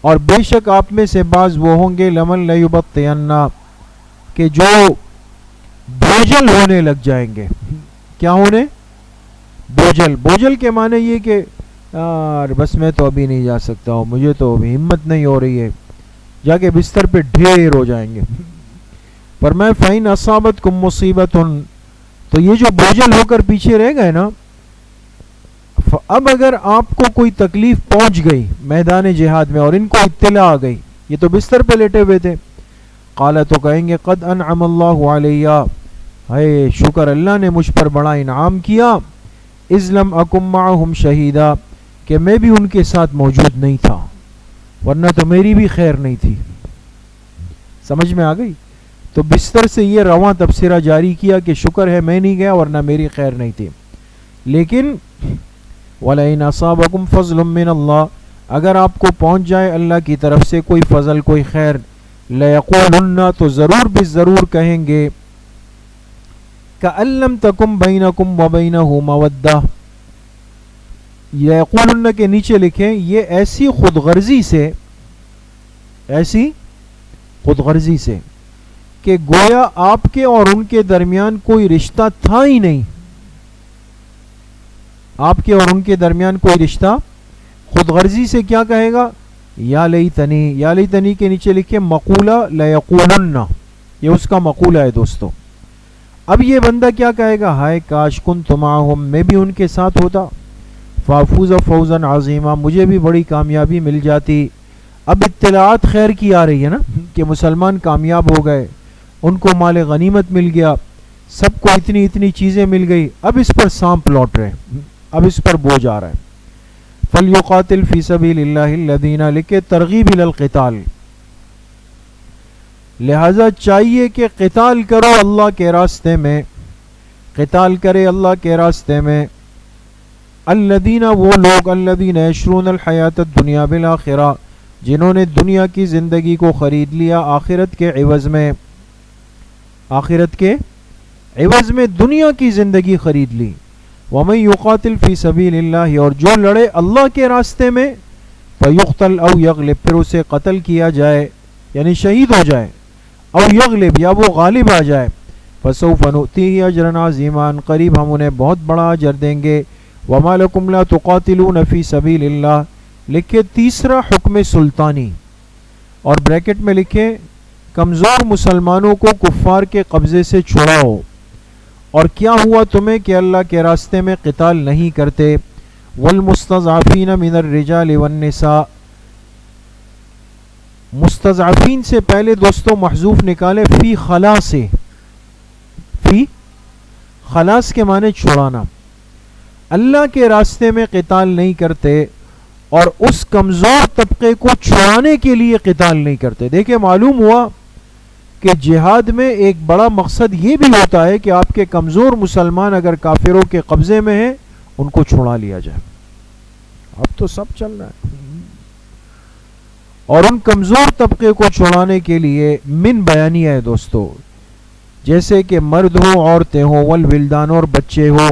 اور بے شک آپ میں سے بعض وہ ہوں گے لمن لَيُبَطِّئَنَّ، کہ جو بوجھل ہونے لگ جائیں گے. کیا ہونے؟ بوجھل. بوجھل کے معنی یہ کہ بس میں تو ابھی نہیں جا سکتا ہوں، مجھے تو ابھی ہمت نہیں ہو رہی ہے، جا کے بستر پہ ڈھیر ہو جائیں گے. فرمایا فَإِنْ أَصَابَتْكُمْ مُصِيبَةٌ، تو یہ جو بوجھل ہو کر پیچھے رہ گئے نا، اب اگر آپ کو کوئی تکلیف پہنچ گئی میدان جہاد میں اور ان کو اطلاع آ گئی، یہ تو بستر پہ لیٹے ہوئے تھے، قال، تو کہیں گے قد انعم اللہ علیہ، ہے شکر اللہ نے مجھ پر بڑا انعام کیا. اذ لم اکم معہم شہیدا، کہ میں بھی ان کے ساتھ موجود نہیں تھا، ورنہ تو میری بھی خیر نہیں تھی. سمجھ میں آ گئی؟ تو بستر سے یہ رواں تبصرہ جاری کیا کہ شکر ہے میں نہیں گیا ورنہ میری خیر نہیں تھی. لیکن وَلَئِنْ أَصَابَكُمْ فَضْلٌ مِّنَ اللَّهِ، اگر آپ کو پہنچ جائے اللہ کی طرف سے کوئی فضل، کوئی خیر، لَيَقُولُنَّ، تو ضرور بھی ضرور کہیں گے، كَأَن لَّمْ تَكُن بَيْنَكُمْ وَبَيْنَهُ مَوَدَّةٌ. يَقُولُنَّ کے نیچے لکھیں یہ ایسی خود غرضی سے کہ گویا آپ کے اور ان کے درمیان کوئی رشتہ تھا ہی نہیں. آپ کے اور ان کے درمیان کوئی رشتہ، خود غرضی سے کیا کہے گا؟ یا لیتنی. یا لیتنی کے نیچے لکھے مقولہ لیقولن، یہ اس کا مقولہ ہے دوستو. اب یہ بندہ کیا کہے گا؟ ہائے کاش کنت معہم، میں بھی ان کے ساتھ ہوتا. فافوز فوزا عظیما، مجھے بھی بڑی کامیابی مل جاتی۔ اب اطلاعات خیر کی آ رہی ہے نا کہ مسلمان کامیاب ہو گئے، ان کو مال غنیمت مل گیا، سب کو اتنی اتنی چیزیں مل گئی، اب اس پر سانپ لوٹ رہے ہیں، اب اس پر بوجھ آ رہا ہے۔ فَلْيُقَاتِلْ فِي سَبِيلِ اللَّهِ الَّذِينَ، لکھے ترغیب الی القتال، لہذا چاہیے کہ قتال کرو اللہ کے راستے میں، قتال کرے اللہ کے راستے میں۔ الذین، وہ لوگ، الذین یشرون الحیات الدنیا بالآخرہ، جنہوں نے دنیا کی زندگی کو خرید لیا آخرت کے عوض میں، آخرت کے عوض میں دنیا کی زندگی خرید لی۔ وَمَن يُقَاتِلْ فِي سَبِيلِ اللَّهِ، اور جو لڑے اللہ کے راستے میں، فَيُقْتَلْ أَوْ يَغْلِبْ، پھر اسے قتل کیا جائے یعنی شہید ہو جائے، او یغلب، یا وہ غالب آ جائے، فَسَوْفَ نُؤْتِيهِ أَجْرًا عَظِيمًا، قریب ہم انہیں بہت بڑا اجر دیں گے۔ وَمَا لَكُمْ لَا تُقَاتِلُونَ فِي سَبِيلِ اللَّهِ، لکھے تیسرا حکم سلطانی، اور بریکٹ میں لکھے کمزور مسلمانوں کو کفار کے قبضے سے چھڑاؤ، اور کیا ہوا تمہیں کہ اللہ کے راستے میں قتال نہیں کرتے۔ والمستضعفین من الرجال والنساء، مستضعفین سے پہلے دوستوں محذوف نکالے فی خلا سے، فی خلاص کے معنی چھڑانا، اللہ کے راستے میں قتال نہیں کرتے، اور اس کمزور طبقے کو چھڑانے کے لیے قتال نہیں کرتے۔ دیکھیں معلوم ہوا کہ جہاد میں ایک بڑا مقصد یہ بھی ہوتا ہے کہ آپ کے کمزور مسلمان اگر کافروں کے قبضے میں ہیں ان کو چھڑا لیا جائے۔ اب تو سب چل رہا ہے، اور ان کمزور طبقے کو چھڑانے کے لیے من بیانی ہے دوستو، جیسے کہ مرد ہو، عورتیں ہوں، والولدان، اور بچے ہو،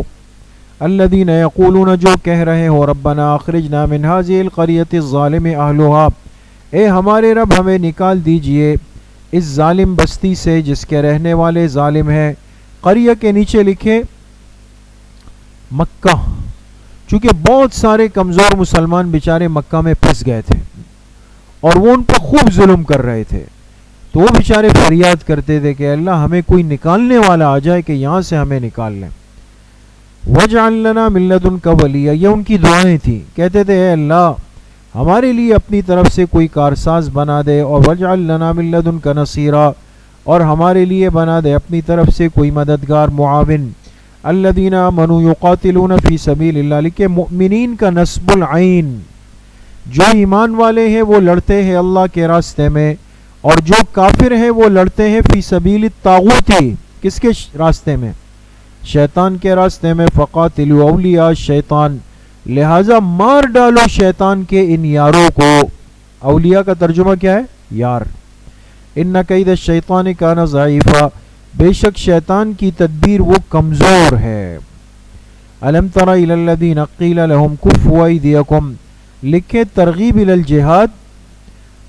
الذین یقولون، جو کہہ رہے ہو، ربنا اخرجنا من هذه القریۃ الظالم اہلها، اے ہمارے رب ہمیں نکال دیجئے اس ظالم بستی سے جس کے رہنے والے ظالم ہیں۔ قریہ کے نیچے لکھے مکہ، چونکہ بہت سارے کمزور مسلمان بیچارے مکہ میں پھنس گئے تھے اور وہ ان پر خوب ظلم کر رہے تھے، تو وہ بیچارے فریاد کرتے تھے کہ اللہ ہمیں کوئی نکالنے والا آ جائے کہ یہاں سے ہمیں نکال لیں۔ وَاجْعَلْ لَنَا مِن لَّدُنْكَ وَلِيًّا، یہ ان کی دعائیں تھیں، کہتے تھے اے اللہ ہمارے لیے اپنی طرف سے کوئی کارساز بنا دے، اور وَاجْعَلْ لَنَا مِن لَّدُنْكَ نَصِيرًا، اور ہمارے لیے بنا دے اپنی طرف سے کوئی مددگار، معاون۔ الذین آمنوا یقاتلون فی سبیل اللہ، لکھے مؤمنین کا نصب العین، جو ایمان والے ہیں وہ لڑتے ہیں اللہ کے راستے میں، اور جو کافر ہیں وہ لڑتے ہیں فی سبیل الطاغوت، کس کے راستے میں؟ شیطان کے راستے میں۔ فقاتلوا اولیاء الشیطان، لہٰذا مار ڈالو شیطان کے ان یاروں کو۔ اولیاء کا ترجمہ کیا ہے؟ یار۔ ان کید الشیطان کان ضعیفا، بے شک شیطان کی تدبیر وہ کمزور ہے۔ الم تر الی الذین قیل لهم کفوا ایدیکم، لکھے ترغیب الی الجہاد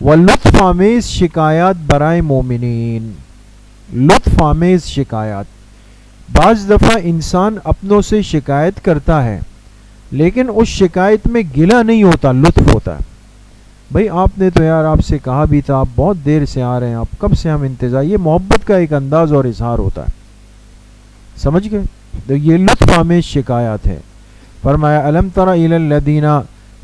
و لطف آمیز شکایات برائے مومنین، لطف آمیز شکایات۔ بعض دفعہ انسان اپنوں سے شکایت کرتا ہے لیکن اس شکایت میں گلہ نہیں ہوتا، لطف ہوتا ہے۔ بھئی آپ نے تو یار آپ سے کہا بھی تھا، آپ بہت دیر سے آ رہے ہیں، آپ کب سے ہم انتظار، یہ محبت کا ایک انداز اور اظہار ہوتا ہے، سمجھ گئے؟ تو یہ لطف آمیز شکایات ہے۔ فرمایا الم تر الی الذین،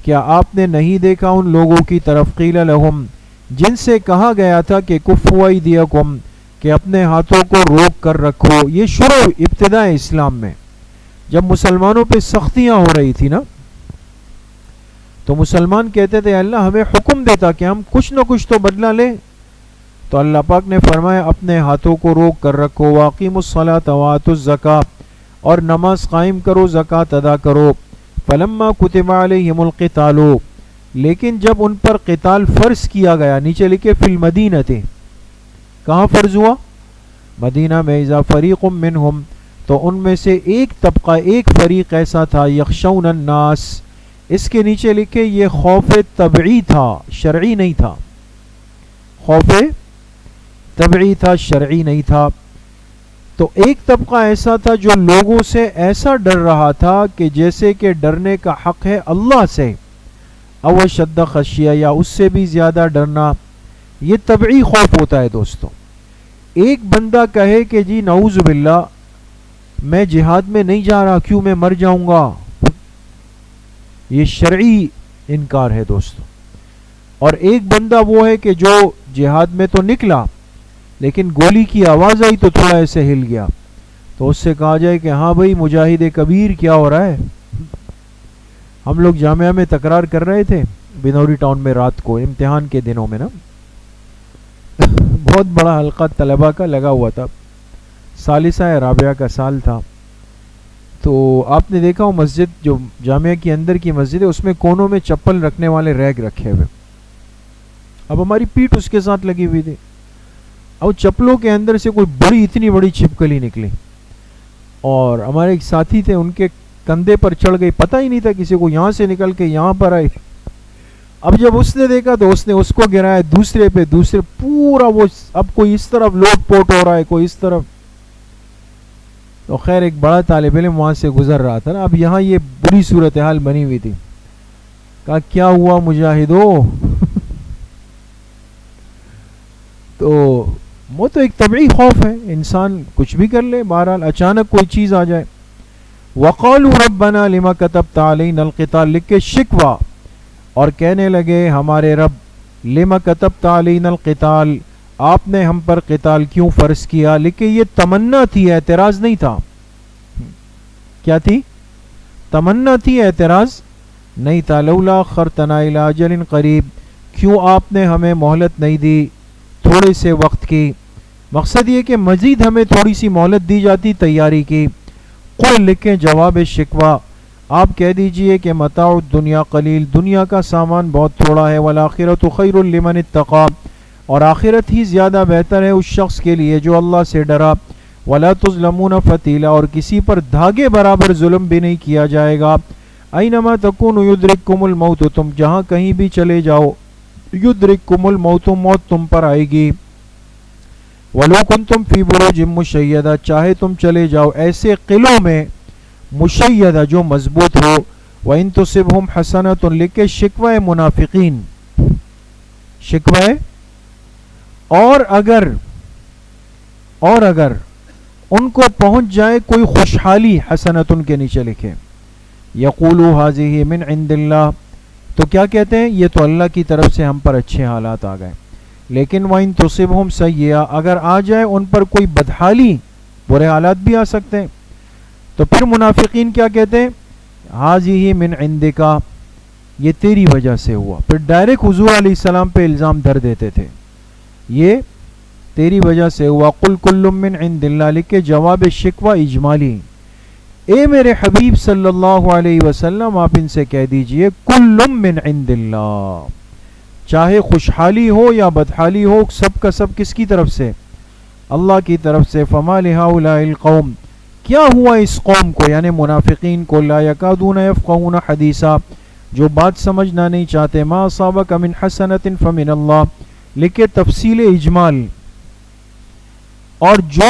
کیا آپ نے نہیں دیکھا ان لوگوں کی طرف، قیل لہم، جن سے کہا گیا تھا کہ کفوا ایدیکم، کہ اپنے ہاتھوں کو روک کر رکھو۔ یہ شروع ابتدا اسلام میں جب مسلمانوں پہ سختیاں ہو رہی تھی نا، تو مسلمان کہتے تھے اللہ ہمیں حکم دیتا کہ ہم کچھ نہ کچھ تو بدلہ لیں، تو اللہ پاک نے فرمایا اپنے ہاتھوں کو روک کر رکھو، واقیموا الصلاۃ وآتوا الزکاۃ، اور نماز قائم کرو، زکوٰۃ ادا کرو۔ فلما کتب علیہم القتال، لیکن جب ان پر قتال فرض کیا گیا، نیچے لکھے فی المدینۃ، کہاں فرض ہوا؟ مدینہ میں۔ اذا فریق منہم، تو ان میں سے ایک طبقہ، ایک فریق ایسا تھا، یخشون الناس، اس کے نیچے لکھے یہ خوف طبعی تھا، شرعی نہیں تھا، خوف طبعی تھا، شرعی نہیں تھا۔ تو ایک طبقہ ایسا تھا جو لوگوں سے ایسا ڈر رہا تھا کہ جیسے کہ ڈرنے کا حق ہے اللہ سے، او شد خشیہ، یا اس سے بھی زیادہ ڈرنا، یہ طبعی خوف ہوتا ہے دوستو۔ ایک بندہ کہے کہ جی نعوذ باللہ میں جہاد میں نہیں جا رہا، کیوں میں مر جاؤں گا، یہ شرعی انکار ہے دوستو. اور ایک بندہ وہ ہے کہ جو جہاد میں تو نکلا لیکن گولی کی آواز آئی تو تھوڑا ایسے ہل گیا, تو اس سے کہا جائے کہ ہاں بھائی مجاہد کبیر کیا ہو رہا ہے. ہم لوگ جامعہ میں تکرار کر رہے تھے بنوری ٹاؤن میں رات کو امتحان کے دنوں میں نا, بہت بڑا حلقہ طلبہ کا لگا ہوا تھا, ثالثہ رابعہ کا سال تھا. تو آپ نے دیکھا وہ مسجد جو جامعہ کے اندر کی مسجد ہے اس میں کونوں میں چپل رکھنے والے ریک رکھے ہوئے, اب ہماری پیٹھ اس کے ساتھ لگی ہوئی تھی. اب چپلوں کے اندر سے کوئی بڑی اتنی بڑی چھپکلی نکلی اور ہمارے ایک ساتھی تھے ان کے کندھے پر چڑھ گئی, پتہ ہی نہیں تھا کسی کو, یہاں سے نکل کے یہاں پر آئی. اب جب اس نے دیکھا تو اس نے اس کو گرایا دوسرے پہ دوسرے, پورا وہ اب کوئی اس طرف لوٹ پوٹ ہو رہا ہے کوئی اس طرف. تو خیر ایک بڑا طالب علم وہاں سے گزر رہا تھا نا, اب یہاں یہ بری صورتحال بنی ہوئی تھی. کہا کیا ہوا مجاہدو؟ تو وہ تو ایک طبعی خوف ہے, انسان کچھ بھی کر لے, بہرحال اچانک کوئی چیز آ جائے. وَقَالُوا رَبَّنَا لِمَا كَتَبْتَ عَلَيْنَا الْقِتَالَ, لکھ کے شکوہ, اور کہنے لگے ہمارے رب لِمَا كَتَبْتَ عَلَيْنَا الْقِتَالَ, آپ نے ہم پر قتال کیوں فرض کیا. لکھ کے یہ تمنا تھی, اعتراض نہیں تھا. کیا تھی؟ تمنا تھی, اعتراض نہیں تھا. لولا اخرتنا الى اجل قریب, کیوں آپ نے ہمیں مہلت نہیں دی تھوڑے سے وقت کی. مقصد یہ کہ مزید ہمیں تھوڑی سی مہلت دی جاتی تیاری کی. قل, لکھیں جواب شکوہ, آپ کہہ دیجئے کہ متاع الدنیا قلیل, دنیا کا سامان بہت تھوڑا ہے. والآخرۃ خیر لمن اتقی, اور آخرت ہی زیادہ بہتر ہے اس شخص کے لیے جو اللہ سے ڈرا. ولا تظلمون فتیلا, اور کسی پر دھاگے برابر ظلم بھی نہیں کیا جائے گا. اینما تکونوا یدرککم الموت, تم جہاں کہیں بھی چلے جاؤ یدرککم الموت, موت تم پر آئے گی. وَلَوْ كُنْتُمْ فِي بُرُوجٍ مُشَيَّدَةٍ, چاہے تم چلے جاؤ ایسے قلعوں میں مشیدہ جو مضبوط ہو. وَإِن تُصِبْهُمْ حَسَنَةٌ, لکھے شکوہ منافقین, شکوہ اور اگر ان کو پہنچ جائے کوئی خوشحالی, حسنتن کے نیچے لکھے. یقولوا هذه من عند اللہ, تو کیا کہتے ہیں یہ تو اللہ کی طرف سے ہم پر اچھے حالات آ گئے. لیکن وَإِن تُصِبْهُمْ سَيِّئَةٌ, اگر آ جائے ان پر کوئی بدحالی, برے حالات بھی آ سکتے ہیں, تو پھر منافقین کیا کہتے ہیں؟ هذه من عندک, یہ تیری وجہ سے ہوا. پھر ڈائریکٹ حضور علیہ السلام پہ الزام دھر دیتے تھے, یہ تیری وجہ سے ہوا. قل کل من عند اللہ, لکھے جواب شکوہ اجمالی, اے میرے حبیب صلی اللہ علیہ وسلم آپ ان سے کہہ دیجئے کل من عند اللہ, چاہے خوشحالی ہو یا بدحالی ہو سب کا سب کس کی طرف سے؟ اللہ کی طرف سے. فما لہؤلاء القوم, کیا ہوا اس قوم کو یعنی منافقین کو, لا یکادون یفقهون حدیثا, جو بات سمجھنا نہیں چاہتے. ما اصابک من حسنۃ فمن اللہ, لکھے تفصیل اجمال, اور جو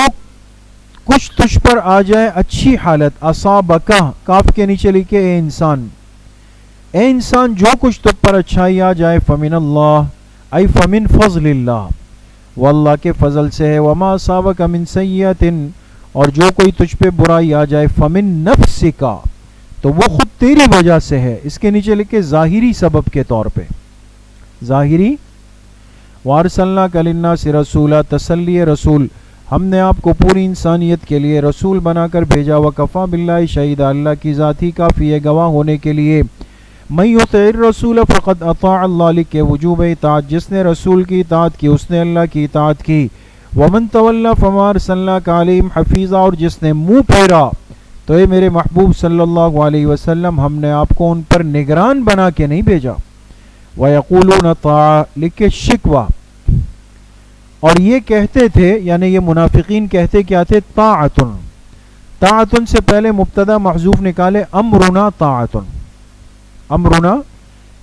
کچھ تجھ پر آ جائے اچھی حالت. اصابکا, کاف کے نیچے لکھے اے انسان, اے انسان جو کچھ تجھ پر اچھائی آ جائے. فمن اللہ, ای فمن فضل اللہ, وہ اللہ کے فضل سے ہے. وما اصابک من سیئۃ, اور جو کوئی تجھ پہ برائی آ جائے. فمن نفسکا, تو وہ خود تیری وجہ سے ہے. اس کے نیچے لکھے ظاہری سبب کے طور پہ, ظاہری. وارسلناک للناس رسولا, تسلی رسول, ہم نے آپ کو پوری انسانیت کے لیے رسول بنا کر بھیجا. وکفا باللہ شہیدا, اللہ کی ذات ہی کافی ہے گواہ ہونے کے لیے. من یطع الرسول فقد اطاع اللہ, لکھے وجوب اطاعت, جس نے رسول کی اطاعت کی اس نے اللہ کی اطاعت کی. ومن تولی فما ارسلناک علیہم حفیظا, اور جس نے منہ پھیرا تو اے میرے محبوب صلی اللہ علیہ وسلم ہم نے آپ کو ان پر نگران بنا کے نہیں بھیجا. ویقولون طاعہ, لکھے شکوہ, اور یہ کہتے تھے یعنی یہ منافقین کہتے کیا تھے؟ طاعتن. طاعتن سے پہلے مبتدا محذوف نکالے, امرنا طاعتن. امرنا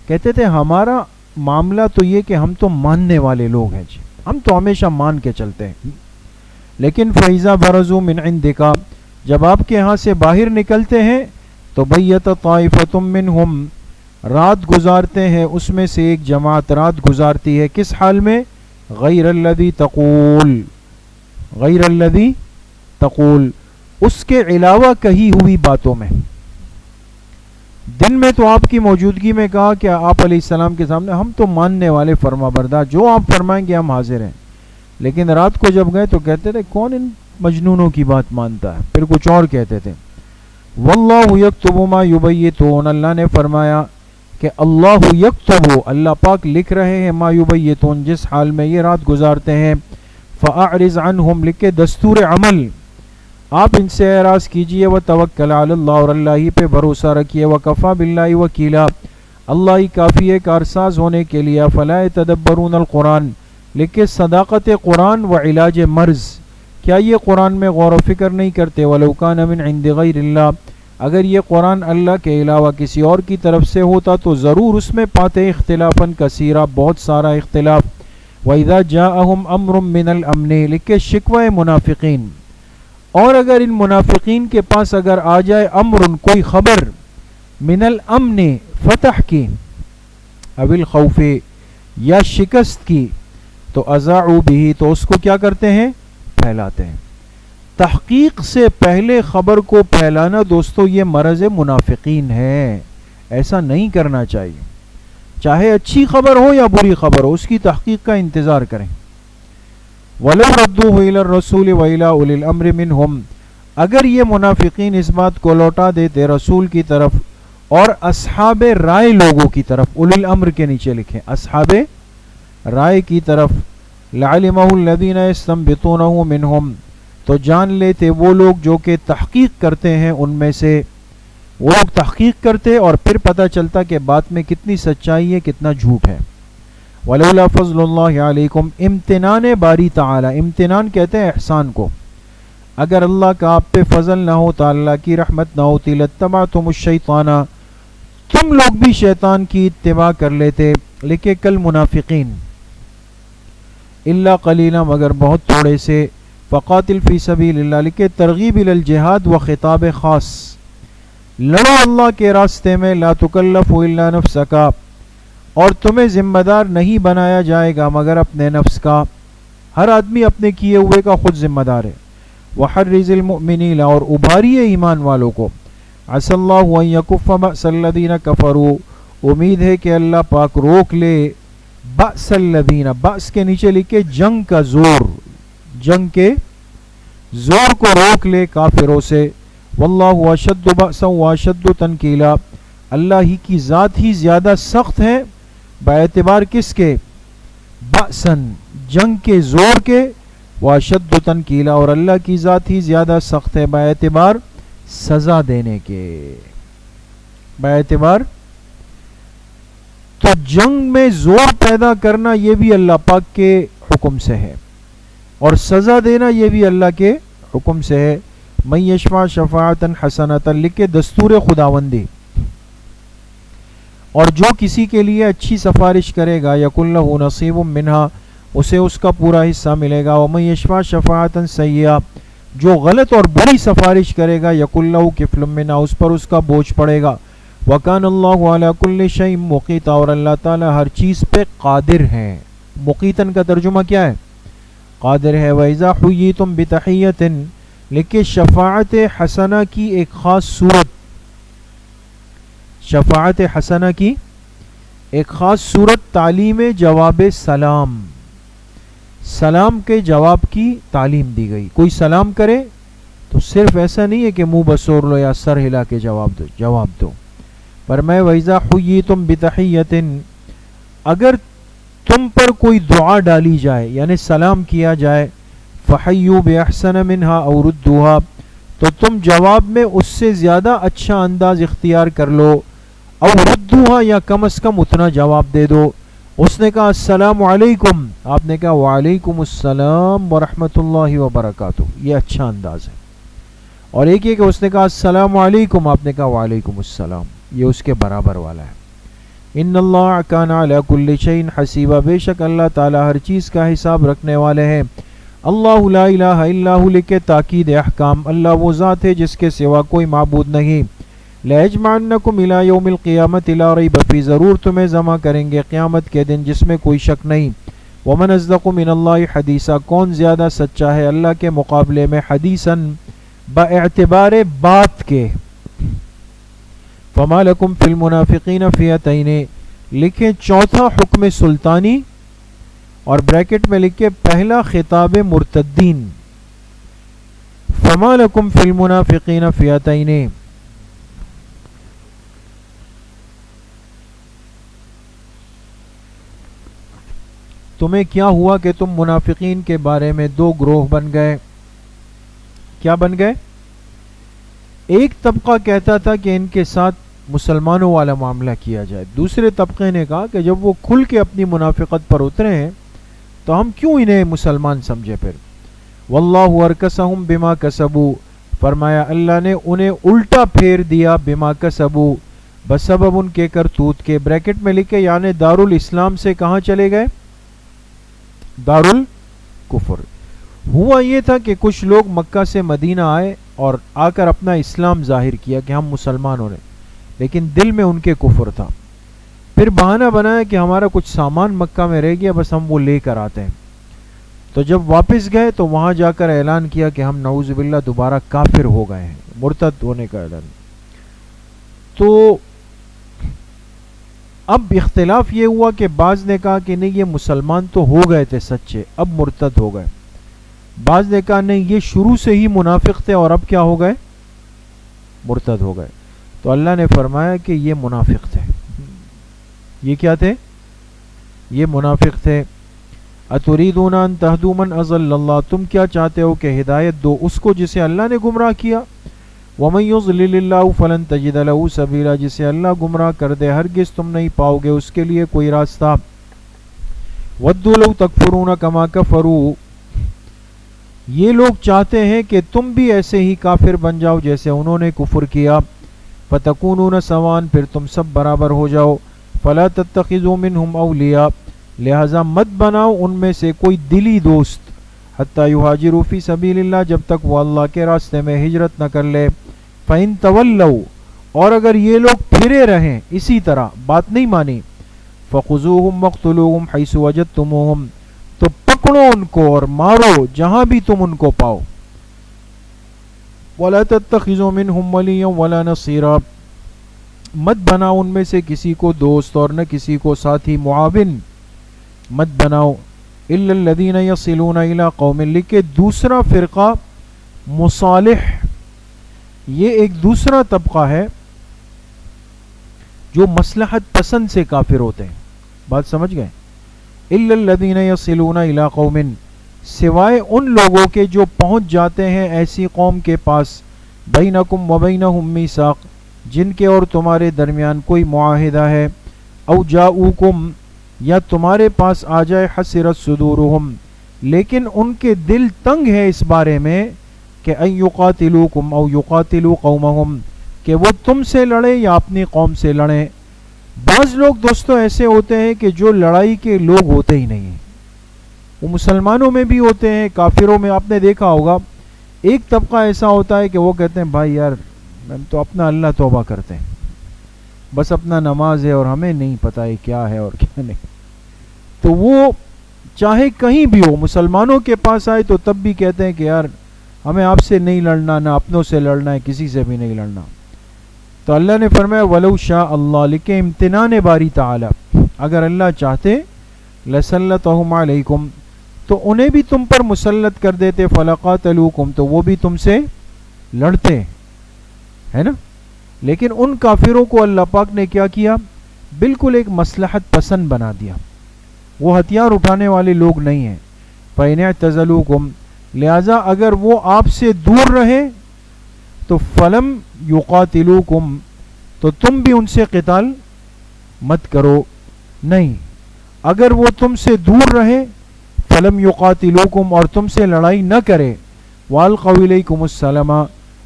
کہتے تھے ہمارا معاملہ تو یہ کہ ہم تو ماننے والے لوگ ہیں جی, ہم تو ہمیشہ مان کے چلتے ہیں. لیکن فَإِذَا بَرَزُوا مِنْ عِنْدِكَ, جب آپ کے ہاں سے باہر نکلتے ہیں تو بَيَّتَ طَائِفَةٌ مِّنْهُمْ, رات گزارتے ہیں اس میں سے ایک جماعت رات گزارتی ہے. کس حال میں؟ غیر الذی تقول, غیر الذی تقول, اس کے علاوہ کہی ہوئی باتوں میں. دن میں تو آپ کی موجودگی میں کہا کہ آپ علیہ السلام کے سامنے ہم تو ماننے والے فرما بردار، جو آپ فرمائیں گے ہم حاضر ہیں. لیکن رات کو جب گئے تو کہتے تھے کون ان مجنونوں کی بات مانتا ہے، پھر کچھ اور کہتے تھے. واللہ یکتب ما یبیتون، اللہ نے فرمایا کہ اللہ یکتب، اللہ پاک لکھ رہے ہیں، ما یبیتون، جس حال میں یہ رات گزارتے ہیں. فاعرض عنہم، لکھ کے دستور عمل، آپ ان سے اعراض کیجئے. وتوکل علی اللہ، اور اللہ ہی پہ بھروسہ رکھیے. وکفی باللہ وکیلا، اللہ ہی کافی ہے کارساز ہونے کے لیے. فلا یتدبرون القرآن، لکھ کے صداقت قرآن و علاج مرض، کیا یہ قرآن میں غور و فکر نہیں کرتے؟ ولو کان من عند غیر اللہ، اگر یہ قرآن اللہ کے علاوہ کسی اور کی طرف سے ہوتا تو ضرور اس میں پاتے اختلافاً کثیرہ، بہت سارا اختلاف. وَإِذَا جَاءَهُمْ أَمْرٌ مِّنَ الْأَمْنِ، لکھ کے شکوہ منافقین، اور اگر ان منافقین کے پاس اگر آ جائے امر، کوئی خبر، من الامن، فتح کی، او الخوف، یا شکست کی، تو اذاعوا به، تو اس کو کیا کرتے ہیں؟ پھیلاتے ہیں. تحقیق سے پہلے خبر کو پھیلانا دوستو یہ مرض منافقین ہے، ایسا نہیں کرنا چاہیے. چاہے اچھی خبر ہو یا بری خبر ہو، اس کی تحقیق کا انتظار کریں. وَلَوْ رَدُّوهُ إِلَى الرَّسُولِ وَإِلَى أُولِي الْأَمْرِ مِنْهُمْ، اگر یہ منافقین اس بات کو لوٹا دیتے رسول کی طرف اور اصحاب رائے لوگوں کی طرف، اولی الامر کے نیچے لکھیں اصحاب رائے کی طرف، لَعَلِمَهُ الَّذِينَ يَسْتَنبِطُونَهُ مِنْهُمْ، تو جان لیتے وہ لوگ جو کہ تحقیق کرتے ہیں ان میں سے، وہ لوگ تحقیق کرتے اور پھر پتہ چلتا کہ بات میں کتنی سچائی ہے کتنا جھوٹ ہے. وَلَوْلَا فَضْلُ اللَّهِ عَلَيْكُمْ، امتنان باری تعالی، امتنان کہتے ہیں احسان کو. اگر اللہ کا آپ پہ فضل نہ ہوتا، اللہ کی رحمت نہ ہوتی، لَاتَّبَعْتُمُ الشَّيْطَانَ، تم لوگ بھی شیطان کی اتباع کر لیتے. لکھے کل منافقین، الا قلیلا، مگر بہت تھوڑے سے. فقاتل فی سبیل اللہ، لکھے ترغیب الی الجہاد و خطاب خاص، لڑو اللہ کے راستے میں. لا تکلف الا نفسک، اور تمہیں ذمہ دار نہیں بنایا جائے گا مگر اپنے نفس کا، ہر آدمی اپنے کیے ہوئے کا خود ذمہ دار ہے. وحرز المؤمنین، اور ابھاریے ایمان والوں کو. عسى اللہ ان یکف بأس الذین کفروا، امید ہے کہ اللہ پاک روک لے بأس الذین، بأس کے نیچے لکھے جنگ کا زور، جنگ کے زور کو روک لے کافروں سے. واللہ اشد بأسا واشد تنکیلا، اللہ ہی کی ذات ہی زیادہ سخت ہے، باعتبار کس کے؟ بأسن، جنگ کے زور کے، واشد تنکیلا، اور اللہ کی ذات ہی زیادہ سخت ہے باعتبار سزا دینے کے، باعتبار. تو جنگ میں زور پیدا کرنا یہ بھی اللہ پاک کے حکم سے ہے، اور سزا دینا یہ بھی اللہ کے حکم سے ہے. من یشفع شفاعتا حسنتا، لکھے دستور خداوندی، اور جو کسی کے لیے اچھی سفارش کرے گا، یکن لہ نصیب منہا، اسے اس کا پورا حصہ ملے گا. ومن یشفع شفاعتا سیئہ، جو غلط اور بری سفارش کرے گا، یکن لہ کفل منہا، اس پر اس کا بوجھ پڑے گا. وکان اللہ علی کل شیء مقیتا، اور اللہ تعالی ہر چیز پہ قادر ہے. مقیتن کا ترجمہ کیا ہے؟ قادر ہے. وَإِذَا حُيِّيتُم بِتَحِيَّةٍ، لیکن شفاعت حسنہ کی ایک خاص صورت، شفاعت حسنہ کی ایک خاص صورت تعلیم جواب سلام، سلام کے جواب کی تعلیم دی گئی. کوئی سلام کرے تو صرف ایسا نہیں ہے کہ منہ بسور لو یا سر ہلا کے جواب دو. پر میں وَإِذَا حُيِّيتُم بِتَحِيَّةٍ، اگر تم پر کوئی دعا ڈالی جائے یعنی سلام کیا جائے، فَحَيُّوا بِأَحْسَنَ مِنْهَا أَوْ رُدُّوهَا، تو تم جواب میں اس سے زیادہ اچھا انداز اختیار کر لو، او ردوها، یا کم از کم اتنا جواب دے دو. اس نے کہا السلام علیکم، آپ نے کہا وعلیکم السلام ورحمۃ اللہ وبرکاتہ، یہ اچھا انداز ہے. اور ایک یہ کہ اس نے کہا السلام علیکم، آپ نے کہا وعلیکم السلام، یہ اس کے برابر والا ہے. ان اللہ کان علی کل شیء حسیبا، بے شک اللہ تعالی ہر چیز کا حساب رکھنے والے ہیں. اللہ لا الہ الا ہو، لکھے تاکید احکام، اللہ وہ ذات ہے جس کے سوا کوئی معبود نہیں. لَيَجْمَعَنَّكُمْ إِلَىٰ يَوْمِ الْقِيَامَةِ لَا رَيْبَ فِيهِ، ضرور تمہیں جمع کریں گے قیامت کے دن جس میں کوئی شک نہیں. وَمَنْ أَصْدَقُ مِنَ اللَّهِ حَدِيثًا، کون زیادہ سچا ہے اللہ کے مقابلے میں، حدیثاً باعتبار بات کے، فما لکم فی المنافقین فئتین، لکھیں چوتھا حکم سلطانی اور بریکٹ میں لکھیں پہلا خطاب مرتدین، فما لکم فی المنافقین فئتین، تمہیں کیا ہوا کہ تم منافقین کے بارے میں دو گروہ بن گئے؟ کیا بن گئے؟ ایک طبقہ کہتا تھا کہ ان کے ساتھ مسلمانوں والا معاملہ کیا جائے، دوسرے طبقے نے کہا کہ جب وہ کھل کے اپنی منافقت پر اترے ہیں تو ہم کیوں انہیں مسلمان سمجھے پھر۔ واللہ ارکسہم بما کسبوا، فرمایا اللہ نے انہیں الٹا پھیر دیا، بما کسبوا، بسبب ان کے کرتوت کے، بریکٹ میں لکھے یعنی دارالاسلام سے کہاں چلے گئے؟ دارالکفر۔ ہوا یہ تھا کہ کچھ لوگ مکہ سے مدینہ آئے اور آ کر اپنا اسلام ظاہر کیا کہ ہم مسلمان ہو رہے، لیکن دل میں ان کے کفر تھا۔ پھر بہانہ بنایا کہ ہمارا کچھ سامان مکہ میں رہ گیا، بس ہم وہ لے کر آتے ہیں۔ تو جب واپس گئے تو وہاں جا کر اعلان کیا کہ ہم نعوذ باللہ دوبارہ کافر ہو گئے ہیں، مرتد ہونے کا اعلان۔ تو اب اختلاف یہ ہوا کہ بعض نے کہا کہ نہیں یہ مسلمان تو ہو گئے تھے سچے، اب مرتد ہو گئے، بعض نے کہا نہیں یہ شروع سے ہی منافق تھے اور اب کیا ہو گئے؟ مرتد ہو گئے۔ تو اللہ نے فرمایا کہ یہ منافق تھے۔ یہ کیا تھے؟ یہ منافق تھے۔ اتریدون ان تہدوا من اضل اللہ، تم کیا چاہتے ہو کہ ہدایت دو اس کو جسے اللہ نے گمراہ کیا؟ ومن یضلل اللہ فلن تجد له سبیلا، جسے اللہ گمراہ کر دے ہرگز تم نہیں پاؤ گے اس کے لیے کوئی راستہ۔ ودوا لو تکفرون کما کفروا، یہ لوگ چاہتے ہیں کہ تم بھی ایسے ہی کافر بن جاؤ جیسے انہوں نے کفر کیا۔ فتکونون سواء، پھر تم سب برابر ہو جاؤ۔ فلا تتخذوا منہم اولیاء، لہذا مت بناؤ ان میں سے کوئی دلی دوست، حتی یہاجروا فی سبیل اللہ، جب تک وہ اللہ کے راستے میں ہجرت نہ کر لے۔ فإن تولوا، اور اگر یہ لوگ پھرے رہیں اسی طرح بات نہیں مانی، فخذوہم وقتلوہم حیث وجدتموہم، تو پکڑو ان کو اور مارو جہاں بھی تم ان کو پاؤ۔ ولا تتخذوا منہم ولیا ولا نصیرا، مت بناؤ ان میں سے کسی کو دوست اور نہ کسی کو ساتھی، معاون مت بناؤ۔ الا الذین یصلون الی قوم، لکھے دوسرا فرقہ مصالح، یہ ایک دوسرا طبقہ ہے جو مصلحت پسند سے کافر ہوتے ہیں، بات سمجھ گئے؟ الا الذین یصلون الی قوم، سوائے ان لوگوں کے جو پہنچ جاتے ہیں ایسی قوم کے پاس، بینکم وبینہم میثاق، جن کے اور تمہارے درمیان کوئی معاہدہ ہے، او جاؤکم، یا تمہارے پاس آ جائے، حسرت صدورہم، لیکن ان کے دل تنگ ہے اس بارے میں کہ ان یقاتلوکم او یقاتلوا قومہم، کہ وہ تم سے لڑیں یا اپنی قوم سے لڑیں۔ بعض لوگ دوستو ایسے ہوتے ہیں کہ جو لڑائی کے لوگ ہوتے ہی نہیں ہیں، وہ مسلمانوں میں بھی ہوتے ہیں، کافروں میں آپ نے دیکھا ہوگا۔ ایک طبقہ ایسا ہوتا ہے کہ وہ کہتے ہیں بھائی یار ہم تو اپنا اللہ توبہ کرتے ہیں، بس اپنا نماز ہے اور ہمیں نہیں پتہ ہے کیا ہے اور کیا نہیں۔ تو وہ چاہے کہیں بھی ہو، مسلمانوں کے پاس آئے تو تب بھی کہتے ہیں کہ یار ہمیں آپ سے نہیں لڑنا، نہ اپنوں سے لڑنا ہے، کسی سے بھی نہیں لڑنا۔ تو اللہ نے فرمایا وَلَوْ شَاءَ اللَّهُ، لکھیں امتنان باری تعالی، اگر اللہ چاہتے لَسَلَّطَهُمْ عَلَيْكُمْ، تو انہیں بھی تم پر مسلط کر دیتے، فَلَقَاتَلُوكُمْ، تو وہ بھی تم سے لڑتے، ہے نا۔ لیکن ان کافروں کو اللہ پاک نے کیا کیا؟ بالکل ایک مصلحت پسند بنا دیا، وہ ہتھیار اٹھانے والے لوگ نہیں ہیں۔ فَإِنِ اعْتَزَلُوكُمْ، لہذا اگر وہ آپ سے دور رہے تو فَلَمْ يُقَاتِلُوكُمْ، تو تم بھی ان سے قتال مت کرو، نہیں۔ اگر وہ تم سے دور رہے، فَلَمْ يُقَاتِلُوكُمْ، اور تم سے لڑائی نہ کرے، وَأَلْقَوْا إِلَيْكُمُ السَّلَامَ،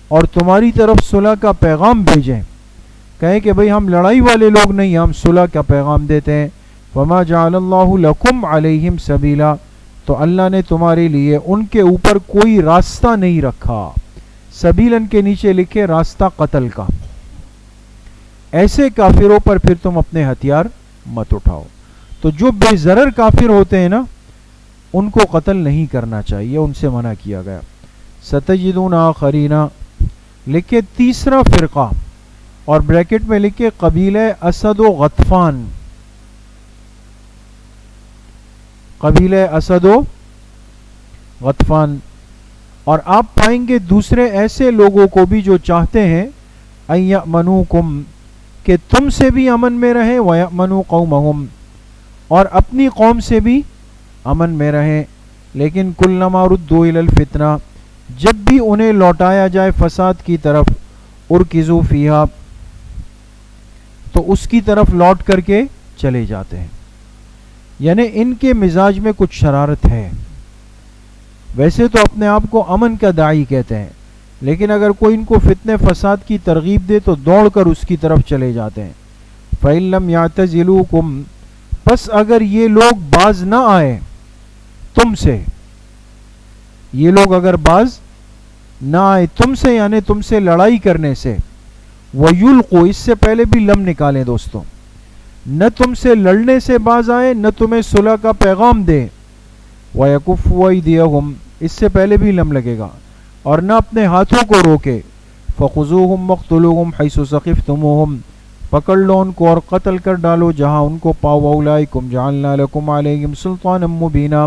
اور تمہاری طرف صلح کا پیغام بھیجیں، کہیں کہ بھئی ہم لڑائی والے لوگ نہیں، ہم صلح کا پیغام دیتے ہیں، وَمَا جَعَلَ اللَّهُ لَكُمْ عَلَيْهِمْ سَبِيلًا، تو اللہ نے تمہارے لیے ان کے اوپر کوئی راستہ نہیں رکھا۔ سبیلن کے نیچے لکھے راستہ قتل کا۔ ایسے کافروں پر پھر تم اپنے ہتھیار مت اٹھاؤ۔ تو جو بے ضرر کافر ہوتے ہیں نا، ان کو قتل نہیں کرنا چاہیے، ان سے منع کیا گیا۔ ستجدون آخرین، لکھے تیسرا فرقہ اور بریکٹ میں لکھے قبیلہ اسد و غطفان، قبیلہ اسد و غطفان. اور آپ پائیں گے دوسرے ایسے لوگوں کو بھی جو چاہتے ہیں ان یأمنوکم، کہ تم سے بھی امن میں رہیں، وَيَأْمَنُوا قَوْمَهُمْ، اور اپنی قوم سے بھی امن میں رہیں. لیکن کلما ردوا الی الفتنہ، جب بھی انہیں لوٹایا جائے فساد کی طرف، ارکزوا فیہا، تو اس کی طرف لوٹ کر کے چلے جاتے ہیں. یعنی ان کے مزاج میں کچھ شرارت ہے. ویسے تو اپنے آپ کو امن کا داعی کہتے ہیں، لیکن اگر کوئی ان کو فتنے فساد کی ترغیب دے تو دوڑ کر اس کی طرف چلے جاتے ہیں. فَإِن لَّمْ يَعْتَزِلُوكُمْ، پس اگر یہ لوگ باز نہ آئے تم سے، یہ لوگ اگر باز نہ آئے تم سے، یعنی تم سے لڑائی کرنے سے، وَيُلْقُوا، اس سے پہلے بھی لم نکالیں دوستوں، نہ تم سے لڑنے سے باز آئے، نہ تمہیں صلح کا پیغام دے، وَيَكُفُّوا أَيْدِيَهُمْ، اس سے پہلے بھی لم لگے گا، اور نہ اپنے ہاتھوں کو روکے، فَخُذُوهُمْ وَاقْتُلُوهُمْ حَيْثُ ثَقِفْتُمُوهُمْ، پکڑ لو ان کو اور قتل کر ڈالو جہاں ان کو پاؤ. وَأُولَٰئِكُمْ جَعَلْنَا لَكُمْ عَلَيْهِمْ سُلْطَانًا مُّبِينًا،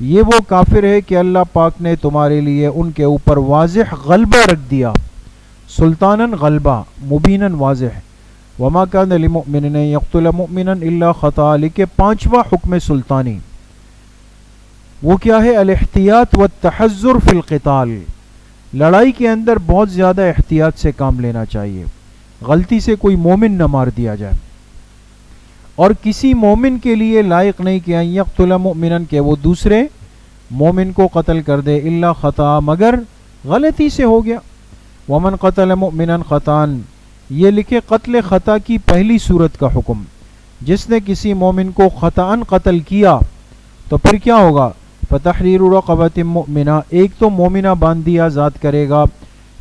یہ وہ کافر ہے کہ اللہ پاک نے تمہارے لیے ان کے اوپر واضح غلبہ رکھ دیا. سلطاناً غلبہ، مبیناً واضح. وَمَا كَانَ لِمُؤْمِنٍ أَن يَقْتُلَ مُؤْمِنًا إِلَّا خَطَأً، لیکن پانچواں حکم سلطانی وہ کیا ہے؟ الاحتیاط والتحذر فی القتال، لڑائی کے اندر بہت زیادہ احتیاط سے کام لینا چاہیے، غلطی سے کوئی مومن نہ مار دیا جائے. اور کسی مومن کے لیے لائق نہیں کہ ان یقتل مؤمنا، کہ وہ دوسرے مومن کو قتل کر دے، الا خطا، مگر غلطی سے ہو گیا. ومن قتل مؤمنا خطا، یہ لکھے قتل خطا کی پہلی صورت کا حکم. جس نے کسی مومن کو خطا قتل کیا تو پھر کیا ہوگا؟ فتحریر رقبۃ مؤمنہ، ایک تو مومنہ باندھی آزاد کرے گا،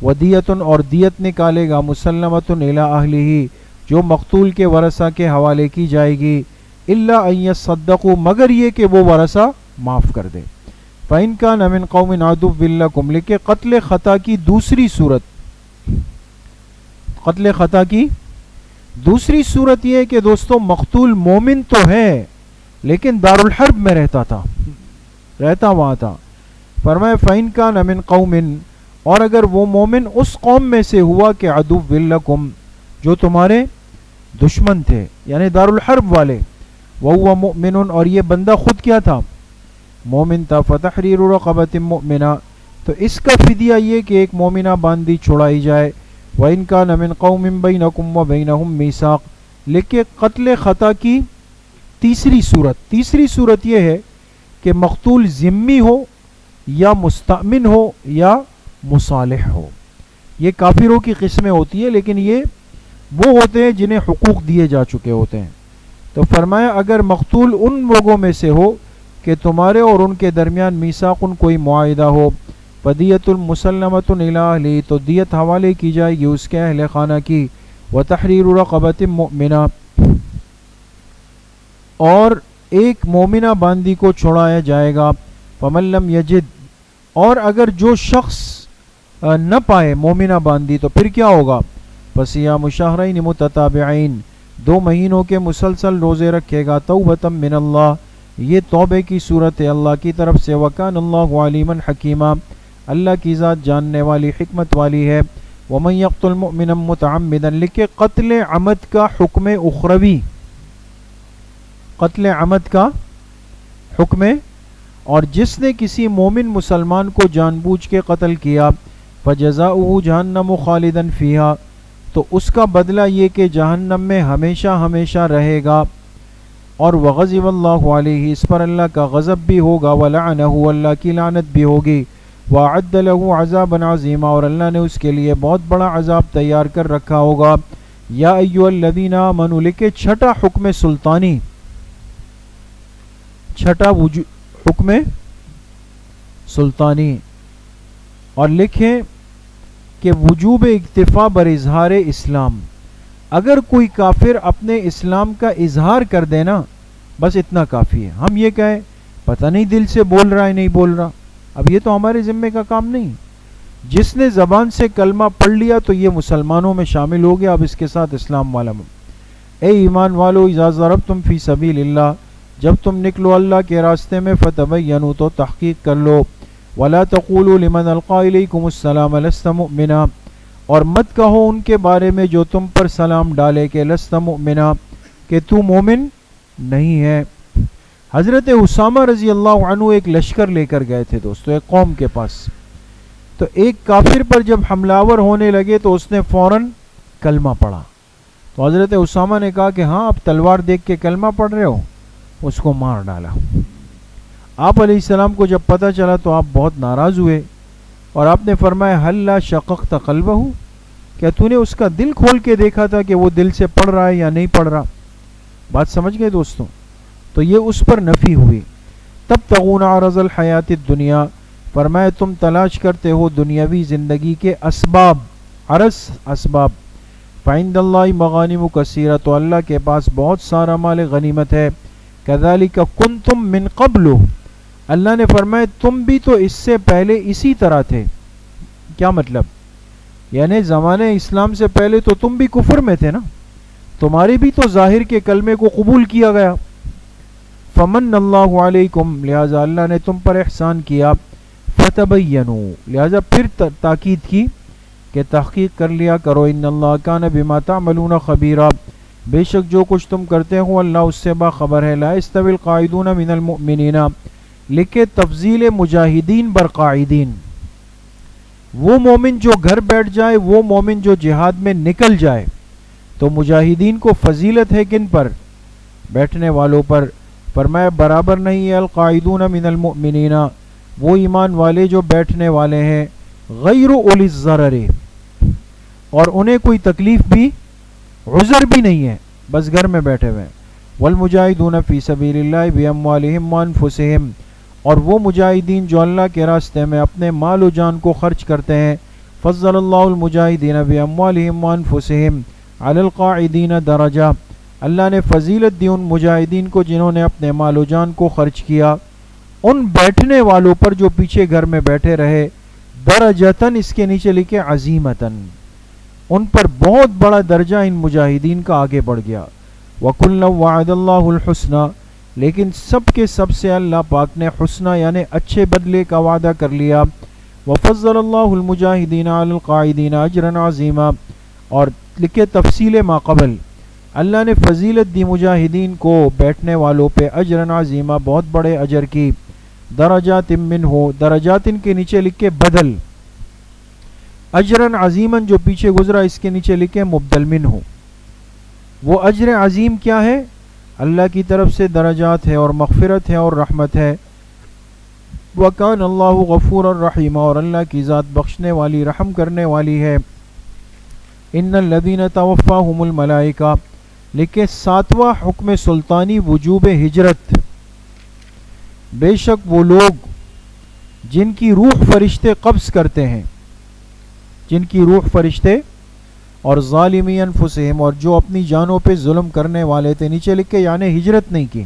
ودیۃ، اور دیت نکالے گا، مسلمۃ الی اہلہ، جو مقتول کے ورثہ کے حوالے کی جائے گی، الا ان یصدقوا، مگر یہ کہ وہ ورثہ معاف کر دے. فإن كان من قوم عدو لكم، لکھے قتل خطا کی دوسری صورت، قتل خطا کی دوسری صورت یہ ہے کہ دوستو مقتول مومن تو ہے لیکن دارالحرب میں رہتا وہاں تھا. فرمایا فَإِن كَانَ مِن قَوْمٍ، اور اگر وہ مومن اس قوم میں سے ہوا کہ عدو لکم، جو تمہارے دشمن تھے، یعنی دارالحرب والے، وَهُوَ مُؤْمِنٌ، اور یہ بندہ خود کیا تھا؟ مومن تھا. فَتَحْرِيرُ رَقَبَةٍ مُؤْمِنَةٍ، تو اس کا فدیہ یہ کہ ایک مومنہ باندھی چھڑائی جائے. وَإِن كَانَ مِن قَوْمٍ بَيْنَكُمْ وَبَيْنَهُمْ مِيثَاقٌ، لکھے قتل خطا کی تیسری صورت یہ ہے کہ مقتول ذمی ہو یا مستأمن ہو یا مصالح ہو. یہ کافروں کی قسمیں ہوتی ہیں، لیکن یہ وہ ہوتے ہیں جنہیں حقوق دیے جا چکے ہوتے ہیں. تو فرمایا اگر مقتول ان لوگوں میں سے ہو کہ تمہارے اور ان کے درمیان میثاق، کوئی معاہدہ ہو، فدیۃ مسلمۃ الی اہلہ، تو دیت حوالے کی جائے گی اس کے اہل خانہ کی. وتحریر رقبۃ مؤمنہ، اور ایک مومنہ باندی کو چھڑایا جائے گا. فمن لم یجد، اور اگر جو شخص نہ پائے مومنہ باندی تو پھر کیا ہوگا؟ فصیام شہرین متتابعین، 2 مہینوں کے مسلسل روزے رکھے گا. توبۃ من اللہ، یہ توبے کی صورت ہے اللہ کی طرف سے. وکان اللہ علیما حکیما، اللہ کی ذات جاننے والی حکمت والی ہے. ومن یقتل مؤمنا متعمدا، لکھے قتل عمد کا حکم اخروی، قتل عمد کا حکم، اور جس نے کسی مومن مسلمان کو جان بوجھ کے قتل کیا، فجزاؤہ جہنم خالدا فیہا، تو اس کا بدلہ یہ کہ جہنم میں ہمیشہ ہمیشہ رہے گا. اور وغضب اللہ علیہ، اس پر اللہ کا غضب بھی ہوگا. ولعنہ، اللہ کی لعنت بھی ہوگی. وأعد له عذابا عظیما، اور اللہ نے اس کے لیے بہت بڑا عذاب تیار کر رکھا ہوگا. یا ایھا الذین آمنوا، لکھے چھٹا حکم سلطانی، چھٹا حکم سلطانی، اور لکھیں کہ وجوب اکتفا بر اظہار اسلام. اگر کوئی کافر اپنے اسلام کا اظہار کر دینا بس اتنا کافی ہے. ہم یہ کہیں پتہ نہیں دل سے بول رہا ہے نہیں بول رہا، اب یہ تو ہمارے ذمے کا کام نہیں. جس نے زبان سے کلمہ پڑھ لیا تو یہ مسلمانوں میں شامل ہو گیا، اب اس کے ساتھ اسلام والا میں۔ اے ایمان والو اذا ضربتم فی سبیل اللہ، جب تم نکلو اللہ کے راستے میں، فتبینوا تو تحقیق کر لو، ولا تقولوا لمن القى الیکم السلام لست مؤمنا، اور مت کہو ان کے بارے میں جو تم پر سلام ڈالے کہ لست مؤمنا، کہ تو مومن نہیں ہے۔ حضرت اسامہ رضی اللہ عنہ ایک لشکر لے کر گئے تھے دوستو ایک قوم کے پاس، تو ایک کافر پر جب حملہ آور ہونے لگے تو اس نے فوراً کلمہ پڑھا، تو حضرت اسامہ نے کہا کہ ہاں آپ تلوار دیکھ کے کلمہ پڑھ رہے ہو، اس کو مار ڈالا۔ آپ علیہ السلام کو جب پتہ چلا تو آپ بہت ناراض ہوئے اور آپ نے فرمایا حل لا شققت قلبہ، کیا تو نے اس کا دل کھول کے دیکھا تھا کہ وہ دل سے پڑھ رہا ہے یا نہیں پڑھ رہا؟ بات سمجھ گئے دوستوں؟ تو یہ اس پر نفی ہوئی۔ تب تغون عرض الحیات الدنیا، فرمایا تم تلاش کرتے ہو دنیاوی زندگی کے اسباب، عرض اسباب، فعند اللہ مغانم کثیرہ، تو اللہ کے پاس بہت سارا مال غنیمت ہے، کذالک کنتم من قبل، اللہ نے فرمایا تم بھی تو اس سے پہلے اسی طرح تھے۔ کیا مطلب؟ یعنی زمانے اسلام سے پہلے تو تم بھی کفر میں تھے نا، تمہارے بھی تو ظاہر کے کلمے کو قبول کیا گیا۔ فمن اللہ علیکم، لہذا اللہ نے تم پر احسان کیا، فتبینوا، لہذا پھر تاکید کی کہ تحقیق کر لیا کرو، ان اللہ کان بما تعملون خبیرا، بے شک جو کچھ تم کرتے ہو اللہ اس سے باخبر ہے۔ لا یستوی القاعدون من المؤمنین، لکھے تفضیل مجاہدین بر قاعدین، وہ مومن جو گھر بیٹھ جائے، وہ مومن جو جہاد میں نکل جائے، تو مجاہدین کو فضیلت ہے کن پر؟ بیٹھنے والوں پر۔ فرمایا برابر نہیں ہے القاعدون من المؤمنین، وہ ایمان والے جو بیٹھنے والے ہیں، غیر اولی الضرر، اور انہیں کوئی تکلیف بھی عذر بھی نہیں ہے، بس گھر میں بیٹھے ہوئے ہیں۔ والمجاہدون فی سبیل اللہ باموالہم وانفسہم، اور وہ مجاہدین جو اللہ کے راستے میں اپنے مال و جان کو خرچ کرتے ہیں، فضل اللہ المجاہدین باموالہم وانفسہم علی القاعدین درجہ، اللہ نے فضیلت دی ان مجاہدین کو جنہوں نے اپنے مال و جان کو خرچ کیا، ان بیٹھنے والوں پر جو پیچھے گھر میں بیٹھے رہے، درجتاً اس کے نیچے لکھے عظیمتاً، ان پر بہت بڑا درجہ ان مجاہدین کا آگے بڑھ گیا۔ وَكُلًّا وَعَدَ اللَّهُ الْحُسْنَى، لیکن سب کے سب سے اللہ پاک نے حسنہ یعنی اچھے بدلے کا وعدہ کر لیا۔ وَفَضَّلَ اللَّهُ الْمُجَاهِدِينَ عَلَى الْقَاعِدِينَ أَجْرًا عَظِيمًا، اور لکھے تفصیل ما قبل، اللہ نے فضیلت دی مجاہدین کو بیٹھنے والوں پہ اجرن عظیمہ، بہت بڑے اجر کی۔ درجات منہ، درجات ان کے نیچے لکھے بدل، اجرن عظیمن جو پیچھے گزرا اس کے نیچے لکھے مبدل منہ۔ وہ اجر عظیم کیا ہے؟ اللہ کی طرف سے درجات ہے اور مغفرت ہے اور رحمت ہے۔ وَكَانَ اللَّهُ غَفُورًا رَحِيمًا، اور اللہ کی ذات بخشنے والی رحم کرنے والی ہے۔ ان الذین توفاہم الملائکہ، لکھے ساتواں حکم سلطانی وجوب ہجرت، بے شک وہ لوگ جن کی روح فرشتے قبض کرتے ہیں، جن کی روح فرشتے، اور ظالمی انفسہم، اور جو اپنی جانوں پہ ظلم کرنے والے تھے، نیچے لکھے یعنی ہجرت نہیں کی،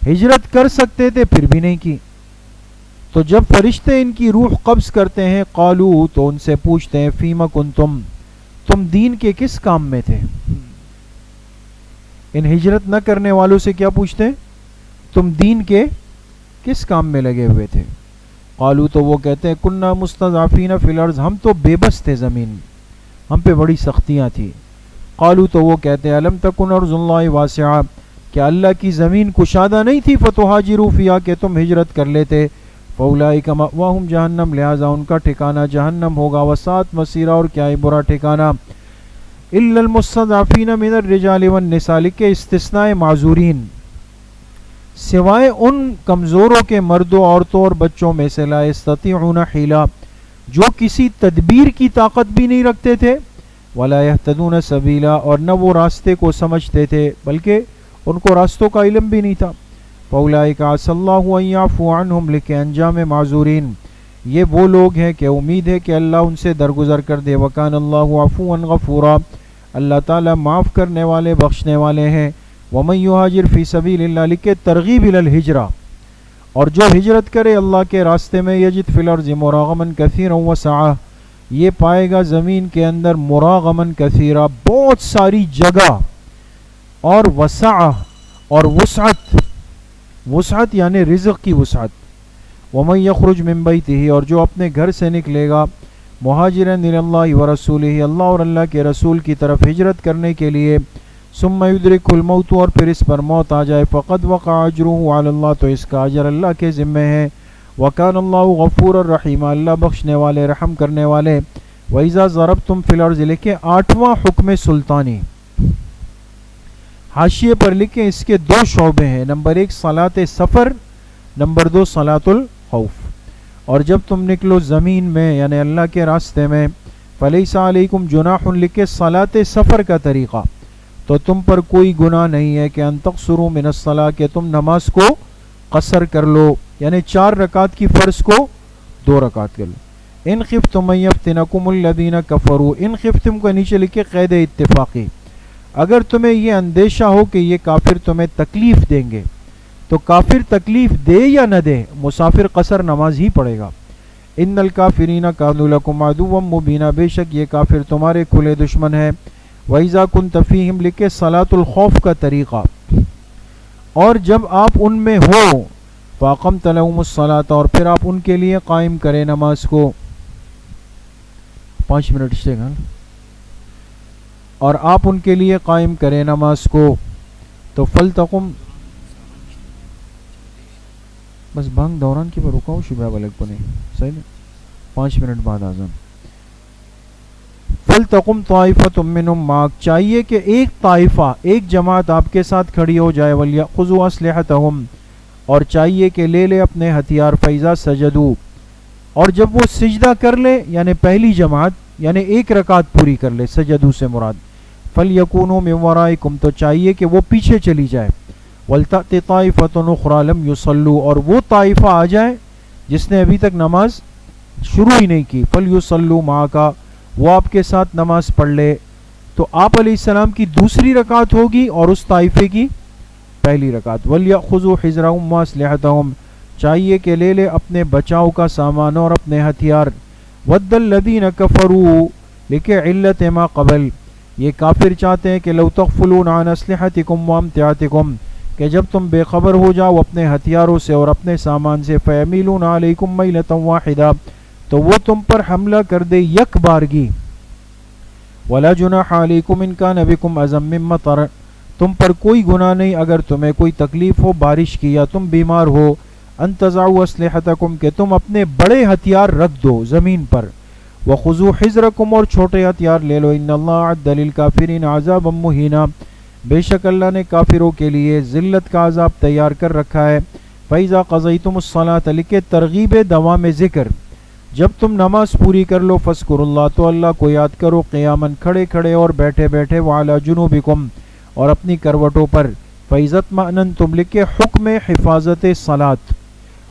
ہجرت کر سکتے تھے پھر بھی نہیں کی، تو جب فرشتے ان کی روح قبض کرتے ہیں، قالو، تو ان سے پوچھتے ہیں، فیما کنتم، تم دین کے کس کام میں تھے؟ ان ہجرت نہ کرنے والوں سے کیا پوچھتے ہیں؟ تم دین کے کس کام میں لگے ہوئے تھے؟ قالو، تو وہ کہتے ہیں کننا مستضعفین فی الارض، ہم تو بے بس تھے، زمین ہم پہ بڑی سختیاں تھی۔ قالو، تو وہ کہتے ہیں الم تکن ارض اللہ واسعہ، کیا اللہ کی زمین کشادہ نہیں تھی، فتہاجروا فیہا، کہ تم ہجرت کر لیتے، فاولئک مأواہم جہنم، لہذا ان کا ٹھکانہ جہنم ہوگا، وساءت مصیرا، اور کیا ہی برا ٹھکانہ۔ الا المستضعفین من الرجال والنساء، کے استثناء معذورین، سوائے ان کمزوروں کے مردوں، عورتوں اور بچوں میں سے، لا یستطیعون حیلا، جو کسی تدبیر کی طاقت بھی نہیں رکھتے تھے، ولا یہتدون سبیلا، اور نہ وہ راستے کو سمجھتے تھے بلکہ ان کو راستوں کا علم بھی نہیں تھا۔ فاولئک عسى اللہ ان یعفو عنہم، لکھے انجام معذورین، یہ وہ لوگ ہیں کہ امید ہے کہ اللہ ان سے درگزر کر دے۔ وکان اللہ عفوا غفورا، اللہ تعالیٰ معاف کرنے والے بخشنے والے ہیں۔ ومن یہاجر فی سبیل اللہ، لکھے ترغیب الی الہجرہ، اور جو ہجرت کرے اللہ کے راستے میں یجد فی الارض مراغمن کثیرا وسعہ، یہ پائے گا زمین کے اندر مراغمن کثیرا، بہت ساری جگہ، اور وسعہ اور وسعت، وسعت یعنی رزق کی وسعت. ومن یخرج من بیتہ، اور جو اپنے گھر سے نکلے گا مہاجرن الی اللہ ورسولہ، اللہ اور اللہ کے رسول کی طرف ہجرت کرنے کے لیے، ثم یدرکہ الموت، اور پھر اس پر موت آ جائے، فقد وقع اجرہ علی اللہ، تو اس کا اجر اللہ کے ذمہ ہے. وکان اللہ غفورا رحیما، اللہ بخشنے والے رحم کرنے والے. وَإِذَا ضَرَبْتُمْ فِي الْأَرْضِ، لکھیں 8واں حکم سلطانی. حاشیے پر لکھیں اس کے 2 شعبے ہیں، نمبر 1 صلاۃ سفر، نمبر 2 صلاۃ الخوف. اور جب تم نکلو زمین میں یعنی اللہ کے راستے میں، فَلَيْسَ عَلَيْكُمْ جُنَاحٌ، لکھے صلاۃ سفر کا طریقہ، تو تم پر کوئی گناہ نہیں ہے کہ ان تقصروا من الصلاۃ، کہ تم نماز کو قصر کر لو، یعنی 4 رکعت کی فرض کو 2 رکعت کر لو. ان خفتم ان یفتنکم الذین کفروا، ان خفتم کو نیچے لکھے قید اتفاقی، اگر تمہیں یہ اندیشہ ہو کہ یہ کافر تمہیں تکلیف دیں گے، تو کافر تکلیف دے یا نہ دے مسافر قصر نماز ہی پڑھے گا. ان الکافرین کانوا لکم عدوا مبینا، بے شک یہ کافر تمہارے کھلے دشمن ہے. وَإِذَا كُنْتَ فِيهِمْ، لکھے صلاۃ الخوف کا طریقہ، اور جب آپ ان میں ہو، فَأَقَمْتَ لَهُمُ الصَّلَاةَ، اور پھر آپ ان کے لیے قائم کریں نماز کو. 5 منٹ اسٹے گا، اور آپ ان کے لیے قائم کریں نماز کو، تو فَلْتَقُمْ، بس بھنگ دوران کی پر رکاؤ شبہ بلک پنے صحیح نا، 5 منٹ بعد آزم. فَلْتَقُمْ طَائِفَةٌ مِّنْهُمْ مَعَكَ، چاہیے کہ ایک طائفہ، ایک جماعت آپ کے ساتھ کھڑی ہو جائے. وَلْيَأْخُذُوا أَسْلِحَتَهُمْ، اور چاہیے کہ لے لے اپنے ہتھیار. فَإِذَا سَجَدُوا، اور جب وہ سجدہ کر لے، یعنی پہلی جماعت یعنی ایک رکعت پوری کر لے، سجدو سے مراد. فَلْيَكُونُوا مِنْ وَرَائِكُمْ، تو چاہیے کہ وہ پیچھے چلی جائے. وَلْتَأْتِ طَائِفَةٌ أُخْرَىٰ لَمْ يُصَلُّوا، اور وہ طائفہ آ جائے جس نے ابھی تک نماز شروع ہی نہیں کی. فَلْيُصَلُّوا مَعَكَ، وہ آپ کے ساتھ نماز پڑھ لے. تو آپ علیہ السلام کی دوسری رکعت ہوگی اور اس طائفے کی پہلی رکعت. وَلْيَأْخُذُوا حِذْرَهُمْ وَأَسْلِحَتَهُمْ، چاہیے کہ لے لے اپنے بچاؤ کا سامان اور اپنے ہتھیار. وَدَّ الَّذِينَ كَفَرُوا، لکھے علت ما قبل، یہ کافر چاہتے ہیں کہ لو تغفلون عن اسلحتکم وامتعاتکم، کہ جب تم بے خبر ہو جاؤ اپنے ہتھیاروں سے اور اپنے سامان سے. فَيَمِيلُونَ عَلَيْكُمْ مَيْلَةً وَاحِدَةً، تو وہ تم پر حملہ کر دے یک بارگی. وَلَا جُنَاحَ عَلَيْكُمْ إِن كَانَ بِكُمْ أَذًى مِّن مَّطَرٍ، تم پر کوئی گناہ نہیں اگر تمہیں کوئی تکلیف ہو بارش کی یا تم بیمار ہو. أَن تَضَعُوا أَسْلِحَتَكُمْ، کہ تم اپنے بڑے ہتھیار رکھ دو زمین پر. وَخُذُوا حِذْرَكُمْ، اور چھوٹے ہتھیار لے لو. إِنَّ اللَّهَ أَعَدَّ لِلْكَافِرِينَ عَذَابًا مُّهِينًا، بے شک اللہ نے کافروں کے لیے ذلت کا عذاب تیار کر رکھا ہے. فَإِذَا قَضَيْتُمُ الصَّلَاةَ، لکھے ترغیب دوام ذکر، جب تم نماز پوری کر لو. فَاذْكُرُوا اللَّهَ، تو اللہ کو یاد کرو. قیاماً، کھڑے کھڑے اور بیٹھے بیٹھے. وَعَلَى جُنُوبِكُمْ، اور اپنی کروٹوں پر. فَإِذَا اطْمَأْنَنْتُمْ، لکھے حکم حفاظت صلاۃ،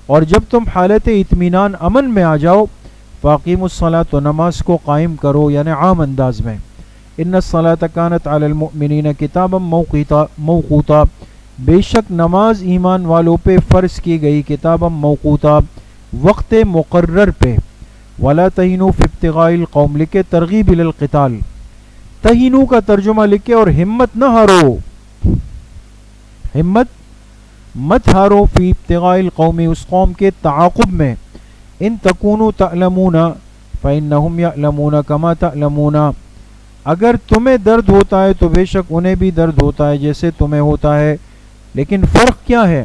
اور جب تم حالت اطمینان امن میں آ جاؤ. فَأَقِيمُوا الصَّلَاةَ، تو نماز کو قائم کرو یعنی عام انداز میں. إِنَّ الصَّلَاةَ كَانَتْ عَلَى الْمُؤْمِنِينَ كِتَابًا مَوْقُوتًا، بے شک نماز ایمان والوں پہ فرض کی گئی. کتابًا موقوتا، وقت مقرر پہ. وَلَا تَهِنُوا فِي ابْتِغَاءِ الْقَوْمِ، لکھے ترغیب الی القتال. تہینو کا ترجمہ لکھے اور ہمت نہ ہارو، ہمت مت ہارو. فی ابتغاء القوم، اس قوم کے تعاقب میں. ان تکونوا تعلمون فإنهم يعلمون كما تعلمون، اگر تمہیں درد ہوتا ہے تو بے شک انہیں بھی درد ہوتا ہے جیسے تمہیں ہوتا ہے. لیکن فرق کیا ہے؟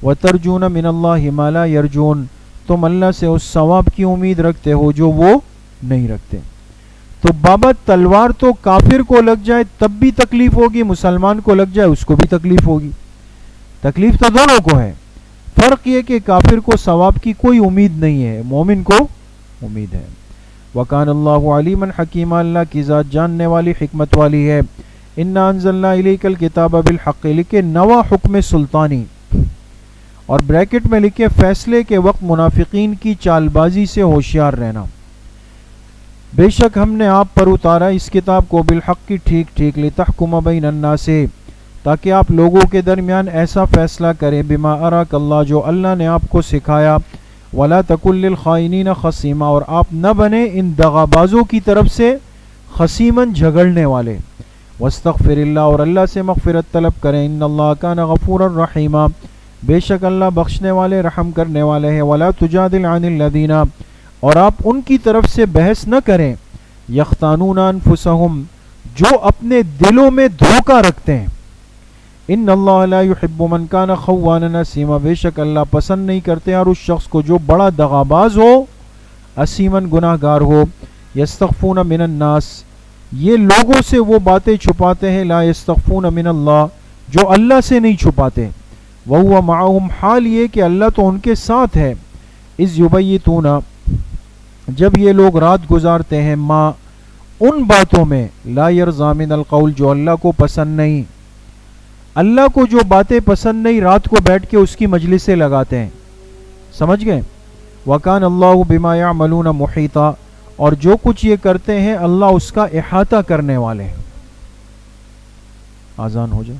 وَتَرْجُونَ مِنَ اللَّهِ مَا لَا يَرْجُونَ، تم اللہ سے اس ثواب کی امید رکھتے ہو جو وہ نہیں رکھتے. تو بابا تلوار تو کافر کو لگ جائے تب بھی تکلیف ہوگی، مسلمان کو لگ جائے اس کو بھی تکلیف ہوگی. تکلیف تو دونوں کو ہے. فرق یہ کہ کافر کو ثواب کی کوئی امید نہیں ہے، مومن کو امید ہے. وَكَانَ اللَّهُ عَلِيمًا حَكِيمًا، اللہ کی ذات جاننے والی حکمت والی ہے. إِنَّا أَنزَلْنَا إِلَيْكَ الْكِتَابَ بِالْحَقِّ، لکھے نوا حکم سلطانی، اور بریکٹ میں لکھے فیصلے کے وقت منافقین کی چال بازی سے ہوشیار رہنا. بے شک ہم نے آپ پر اتارا اس کتاب کو بالحق کی ٹھیک ٹھیک. لِتَحْكُمَ بَيْنَ النَّاسِ، تاکہ آپ لوگوں کے درمیان ایسا فیصلہ کریں بما اراک اللہ جو اللہ نے آپ کو سکھایا ولا تکن للخائنین خصیما اور آپ نہ بنیں ان دغابازوں کی طرف سے خصیمن جھگڑنے والے واستغفر اللہ اور اللہ سے مغفرت طلب کریں ان اللہ کان غفورا رحیما بے شک اللہ بخشنے والے رحم کرنے والے ہیں ولا تجادل عن الذین اور آپ ان کی طرف سے بحث نہ کریں یختانون انفسہم جو اپنے دلوں میں دھوکہ رکھتے ہیں ان اللہ لا يحب من کان خوانا نسیما بے شک اللہ پسند نہیں کرتے اور اس شخص کو جو بڑا دغاباز ہو اسیمن گناہ گار ہو یستخفون من الناس یہ لوگوں سے وہ باتیں چھپاتے ہیں لا یستخفون من اللہ جو اللہ سے نہیں چھپاتے وَهُوَ مَعَهُمْ حال یہ کہ اللہ تو ان کے ساتھ ہے اِذْ يُبَيِّتُونَ جب یہ لوگ رات گزارتے ہیں ما ان باتوں میں لا يرضى من القول جو اللہ کو پسند نہیں اللہ کو جو باتیں پسند نہیں رات کو بیٹھ کے اس کی مجلسیں لگاتے ہیں سمجھ گئے وَكَانَ اللَّهُ بِمَا يَعْمَلُونَ مُحِيطًا اور جو کچھ یہ کرتے ہیں اللہ اس کا احاطہ کرنے والے ہیں آذان ہو جائے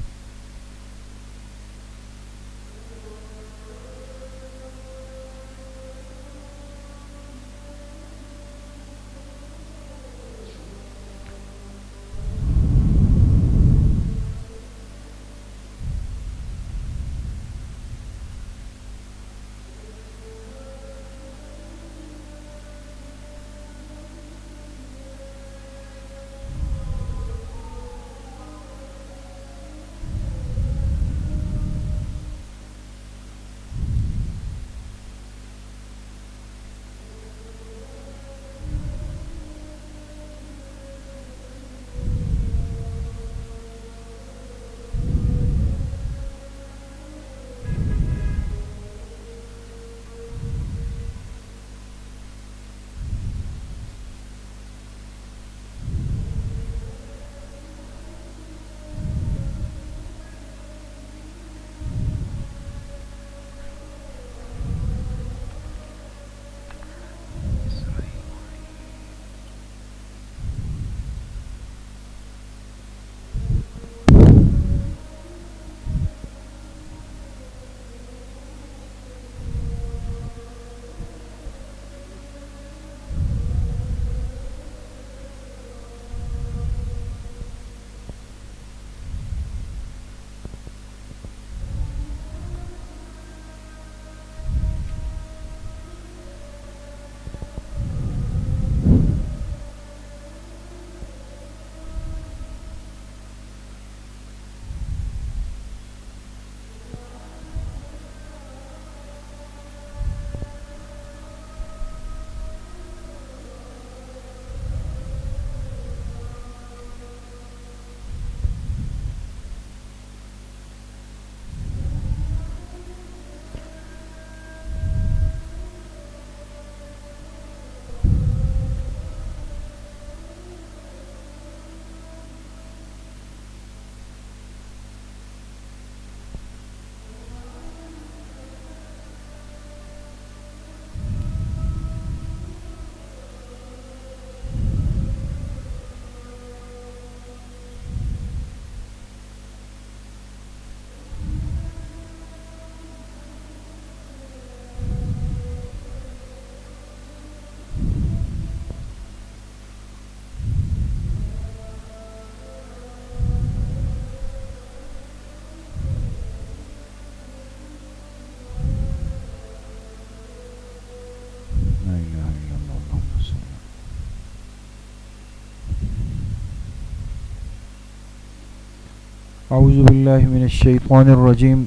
اعوذ باللہ من الشیطان الرجیم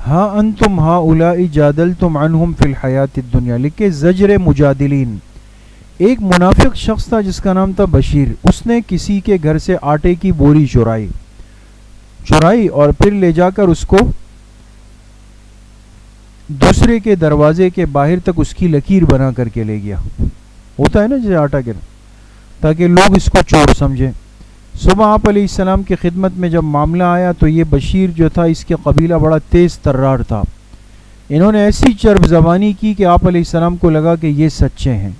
ہا انتم ہؤلاء جادلتم عنہم فی الحیات الدنیا لکھے زجر مجادلین ایک منافق شخص تھا جس کا نام تھا بشیر اس نے کسی کے گھر سے آٹے کی بوری چرائی اور پھر لے جا کر اس کو دوسرے کے دروازے کے باہر تک اس کی لکیر بنا کر کے لے گیا ہوتا ہے نا جیسے آٹا گر تاکہ لوگ اس کو چور سمجھیں صبح آپ علیہ السلام کی خدمت میں جب معاملہ آیا تو یہ بشیر جو تھا اس کے قبیلہ بڑا تیز ترار تھا انہوں نے ایسی چرب زبانی کی کہ آپ علیہ السلام کو لگا کہ یہ سچے ہیں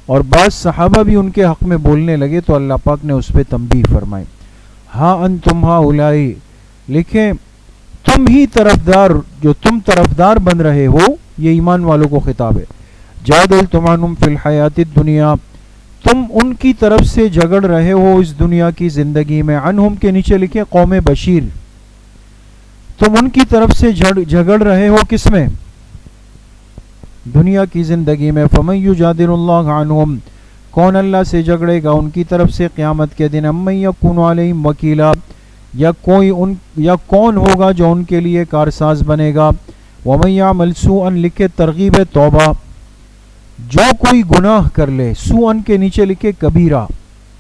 اور بعض صحابہ بھی ان کے حق میں بولنے لگے تو اللہ پاک نے اس پہ تنبیہ فرمائی ہا انتم ہؤلاء لکھیں تم ہی طرفدار، جو تم طرفدار بن رہے ہو، یہ ایمان والوں کو خطاب ہے. جادلتم عنہم فی الحیات الدنیا، تم ان کی طرف سے جھگڑ رہے ہو اس دنیا کی زندگی میں. عنہم کے نیچے لکھیں قوم بشیر، تم ان کی طرف سے جھگڑ رہے ہو کس میں؟ دنیا کی زندگی میں. فمن یجادل اللہ عنہم، کون اللہ سے جھگڑے گا ان کی طرف سے قیامت کے دن؟ امن یکون علیہم وکیلا، یا کون ہوگا جو ان کے لیے کارساز بنے گا؟ ومن یعمل سوءا، لکھے ترغیب توبہ، جو کوئی گناہ کر لے، سوءا کے نیچے لکھے کبیرہ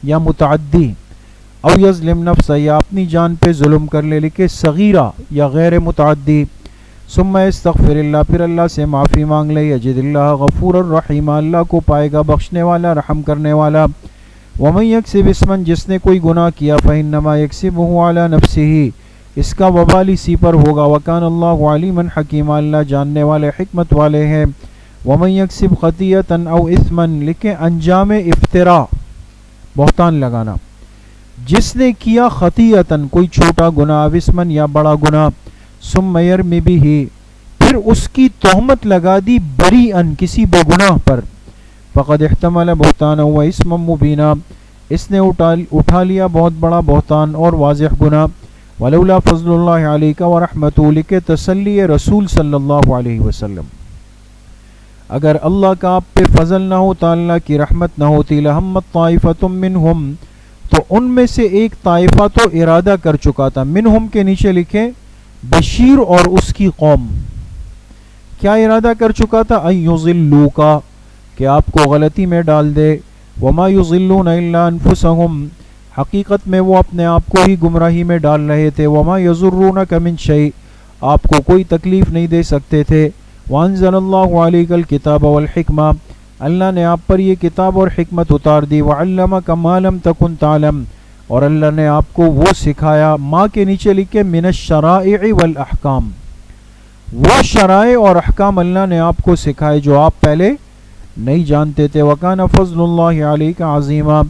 یا متعدی، او یظلم نفسہ، یا اپنی جان پہ ظلم کر لے، لکھے صغیرہ یا غیر متعدی. ثم استغفر اللہ، پھر اللہ سے معافی مانگ لے، یجد اللہ غفور الرحیم، اللہ کو پائے گا بخشنے والا رحم کرنے والا. ومن یکسب اسما، جس نے کوئی گناہ کیا، فانما یکسبہ علی نفسہ، اس کا وبال اسی پر ہوگا. وکان اللہ علیما حکیما، اللہ جاننے والے حکمت والے ہیں. ومن یکسب خطیئۃ او اثما، لکھیں انجام افتراء، بہتان لگانا. جس نے کیا خطیئۃ، کوئی چھوٹا گناہ، او اثما یا بڑا گناہ، ثم یرمی بہ، پھر اس کی تہمت لگا دی بریئا، کسی بے گناہ پر، فقد احتمل بہتانا و اسما مبینا، اس نے اٹھا لیا بہت بڑا بہتان اور واضح گناہ. ولولا فضل اللہ علیک ورحمتہ، لکھے تسلی رسول صلی اللہ علیہ وسلم، اگر اللہ کا آپ پہ فضل نہ ہوتا، اللہ کی رحمت نہ ہوتی، لہمت طائفۃ منہم، تو ان میں سے ایک طائفہ تو ارادہ کر چکا تھا. منہم کے نیچے لکھیں بشیر اور اس کی قوم، کیا ارادہ کر چکا تھا؟ ان یضلوک، کہ آپ کو غلطی میں ڈال دے. وما یضلون الا انفسہم، حقیقت میں وہ اپنے آپ کو ہی گمراہی میں ڈال رہے تھے. وما یضرونک من شیء، آپ کو کوئی تکلیف نہیں دے سکتے تھے. وانزل اللہ علیک الکتاب والحکمہ، اللہ نے آپ پر یہ کتاب اور حکمت اتار دی. وعلمک ما لم تکن تعلم، اور اللہ نے آپ کو وہ سکھایا. ماں کے نیچے لکھے من الشرائع والاحکام، وہ شرائع اور احکام اللہ نے آپ کو سکھائے جو آپ پہلے نہیں جانتے تھے. وکان فضل اللہ علیک عظیما،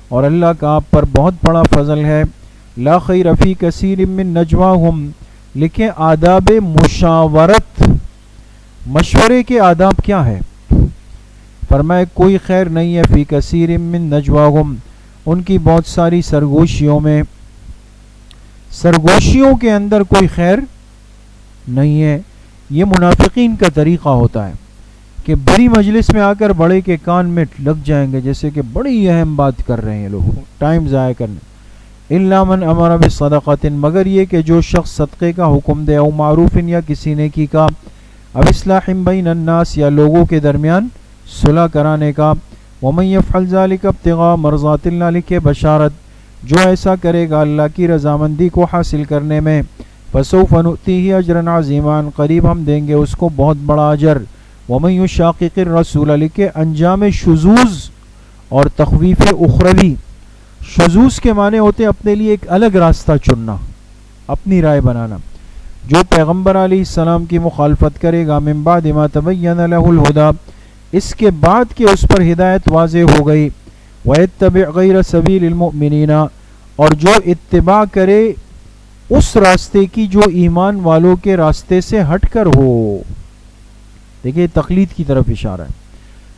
اور اللہ کا آپ پر بہت بڑا فضل ہے. لا خیر فی کثیر من نجواہم، لکھیں آداب مشاورت، مشورے کے آداب کیا ہے؟ فرمائے کوئی خیر نہیں ہے فی کثیر من نجواہم، ان کی بہت ساری سرگوشیوں میں، سرگوشیوں کے اندر کوئی خیر نہیں ہے. یہ منافقین کا طریقہ ہوتا ہے کہ بڑی مجلس میں آ کر بڑے کے کان میں لگ جائیں گے، جیسے کہ بڑی اہم بات کر رہے ہیں لوگ، ٹائم ضائع کرنے. الا من امر بصدقۃ، مگر یہ کہ جو شخص صدقے کا حکم دے، او معروف، یا کسی نیکی کا، او اصلاح بین الناس، یا لوگوں کے درمیان صلح کرانے کا. ومن یفعل ذلک ابتغاء مرضات اللہ، لکھے بشارت، جو ایسا کرے گا اللہ کی رضامندی کو حاصل کرنے میں، فسوف نؤتیہ اجرا عظیما، قریب ہم دیں گے اس کو بہت بڑا اجر. ومن یشاقق الرسول، لکھے انجام شذوذ اور تخویف اخروی. شذوذ کے معنی ہوتے اپنے لیے ایک الگ راستہ چننا، اپنی رائے بنانا. جو پیغمبر علیہ السلام کی مخالفت کرے گا، من بعد ما تبین لہ الہدی، اس کے بعد کہ اس پر ہدایت واضح ہو گئی. وَيَتَّبِعْ غَيْرَ سَبِيلِ الْمُؤْمِنِينَ، اور جو اتباع کرے اس راستے کی جو ایمان والوں کے راستے سے ہٹ کر ہو. دیکھیں تقلید کی طرف اشارہ ہے.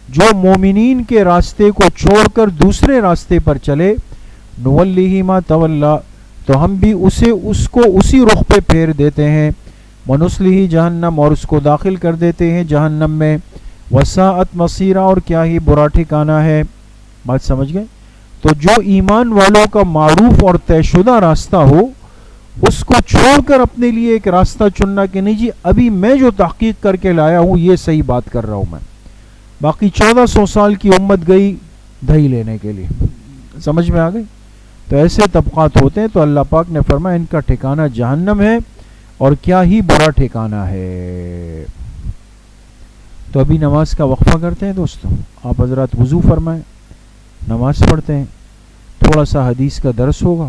جو مومنین کے راستے کو چھوڑ کر دوسرے راستے پر چلے، نُوَلِّهِ مَا تَوَلَّى، تو ہم بھی اس کو اسی رخ پہ پھیر دیتے ہیں. وَنُصْلِهِ جہنم، اور اس کو داخل کر دیتے ہیں جہنم میں. وساعت مصیرہ، اور کیا ہی برا ٹھکانہ ہے. بات سمجھ گئے؟ تو جو ایمان والوں کا معروف اور طے شدہ راستہ ہو، اس کو چھوڑ کر اپنے لیے ایک راستہ چننا کہ نہیں جی ابھی میں جو تحقیق کر کے لایا ہوں یہ صحیح بات کر رہا ہوں میں، باقی 1400 سال کی امت گئی دہی لینے کے لیے. سمجھ میں آ گئی؟ تو ایسے طبقات ہوتے ہیں. تو اللہ پاک نے فرمایا ان کا ٹھکانہ جہنم ہے اور کیا ہی برا ٹھکانہ ہے. تو ابھی نماز کا وقفہ کرتے ہیں دوستوں. آپ حضرات وضو فرمائیں، نماز پڑھتے ہیں، تھوڑا سا حدیث کا درس ہوگا.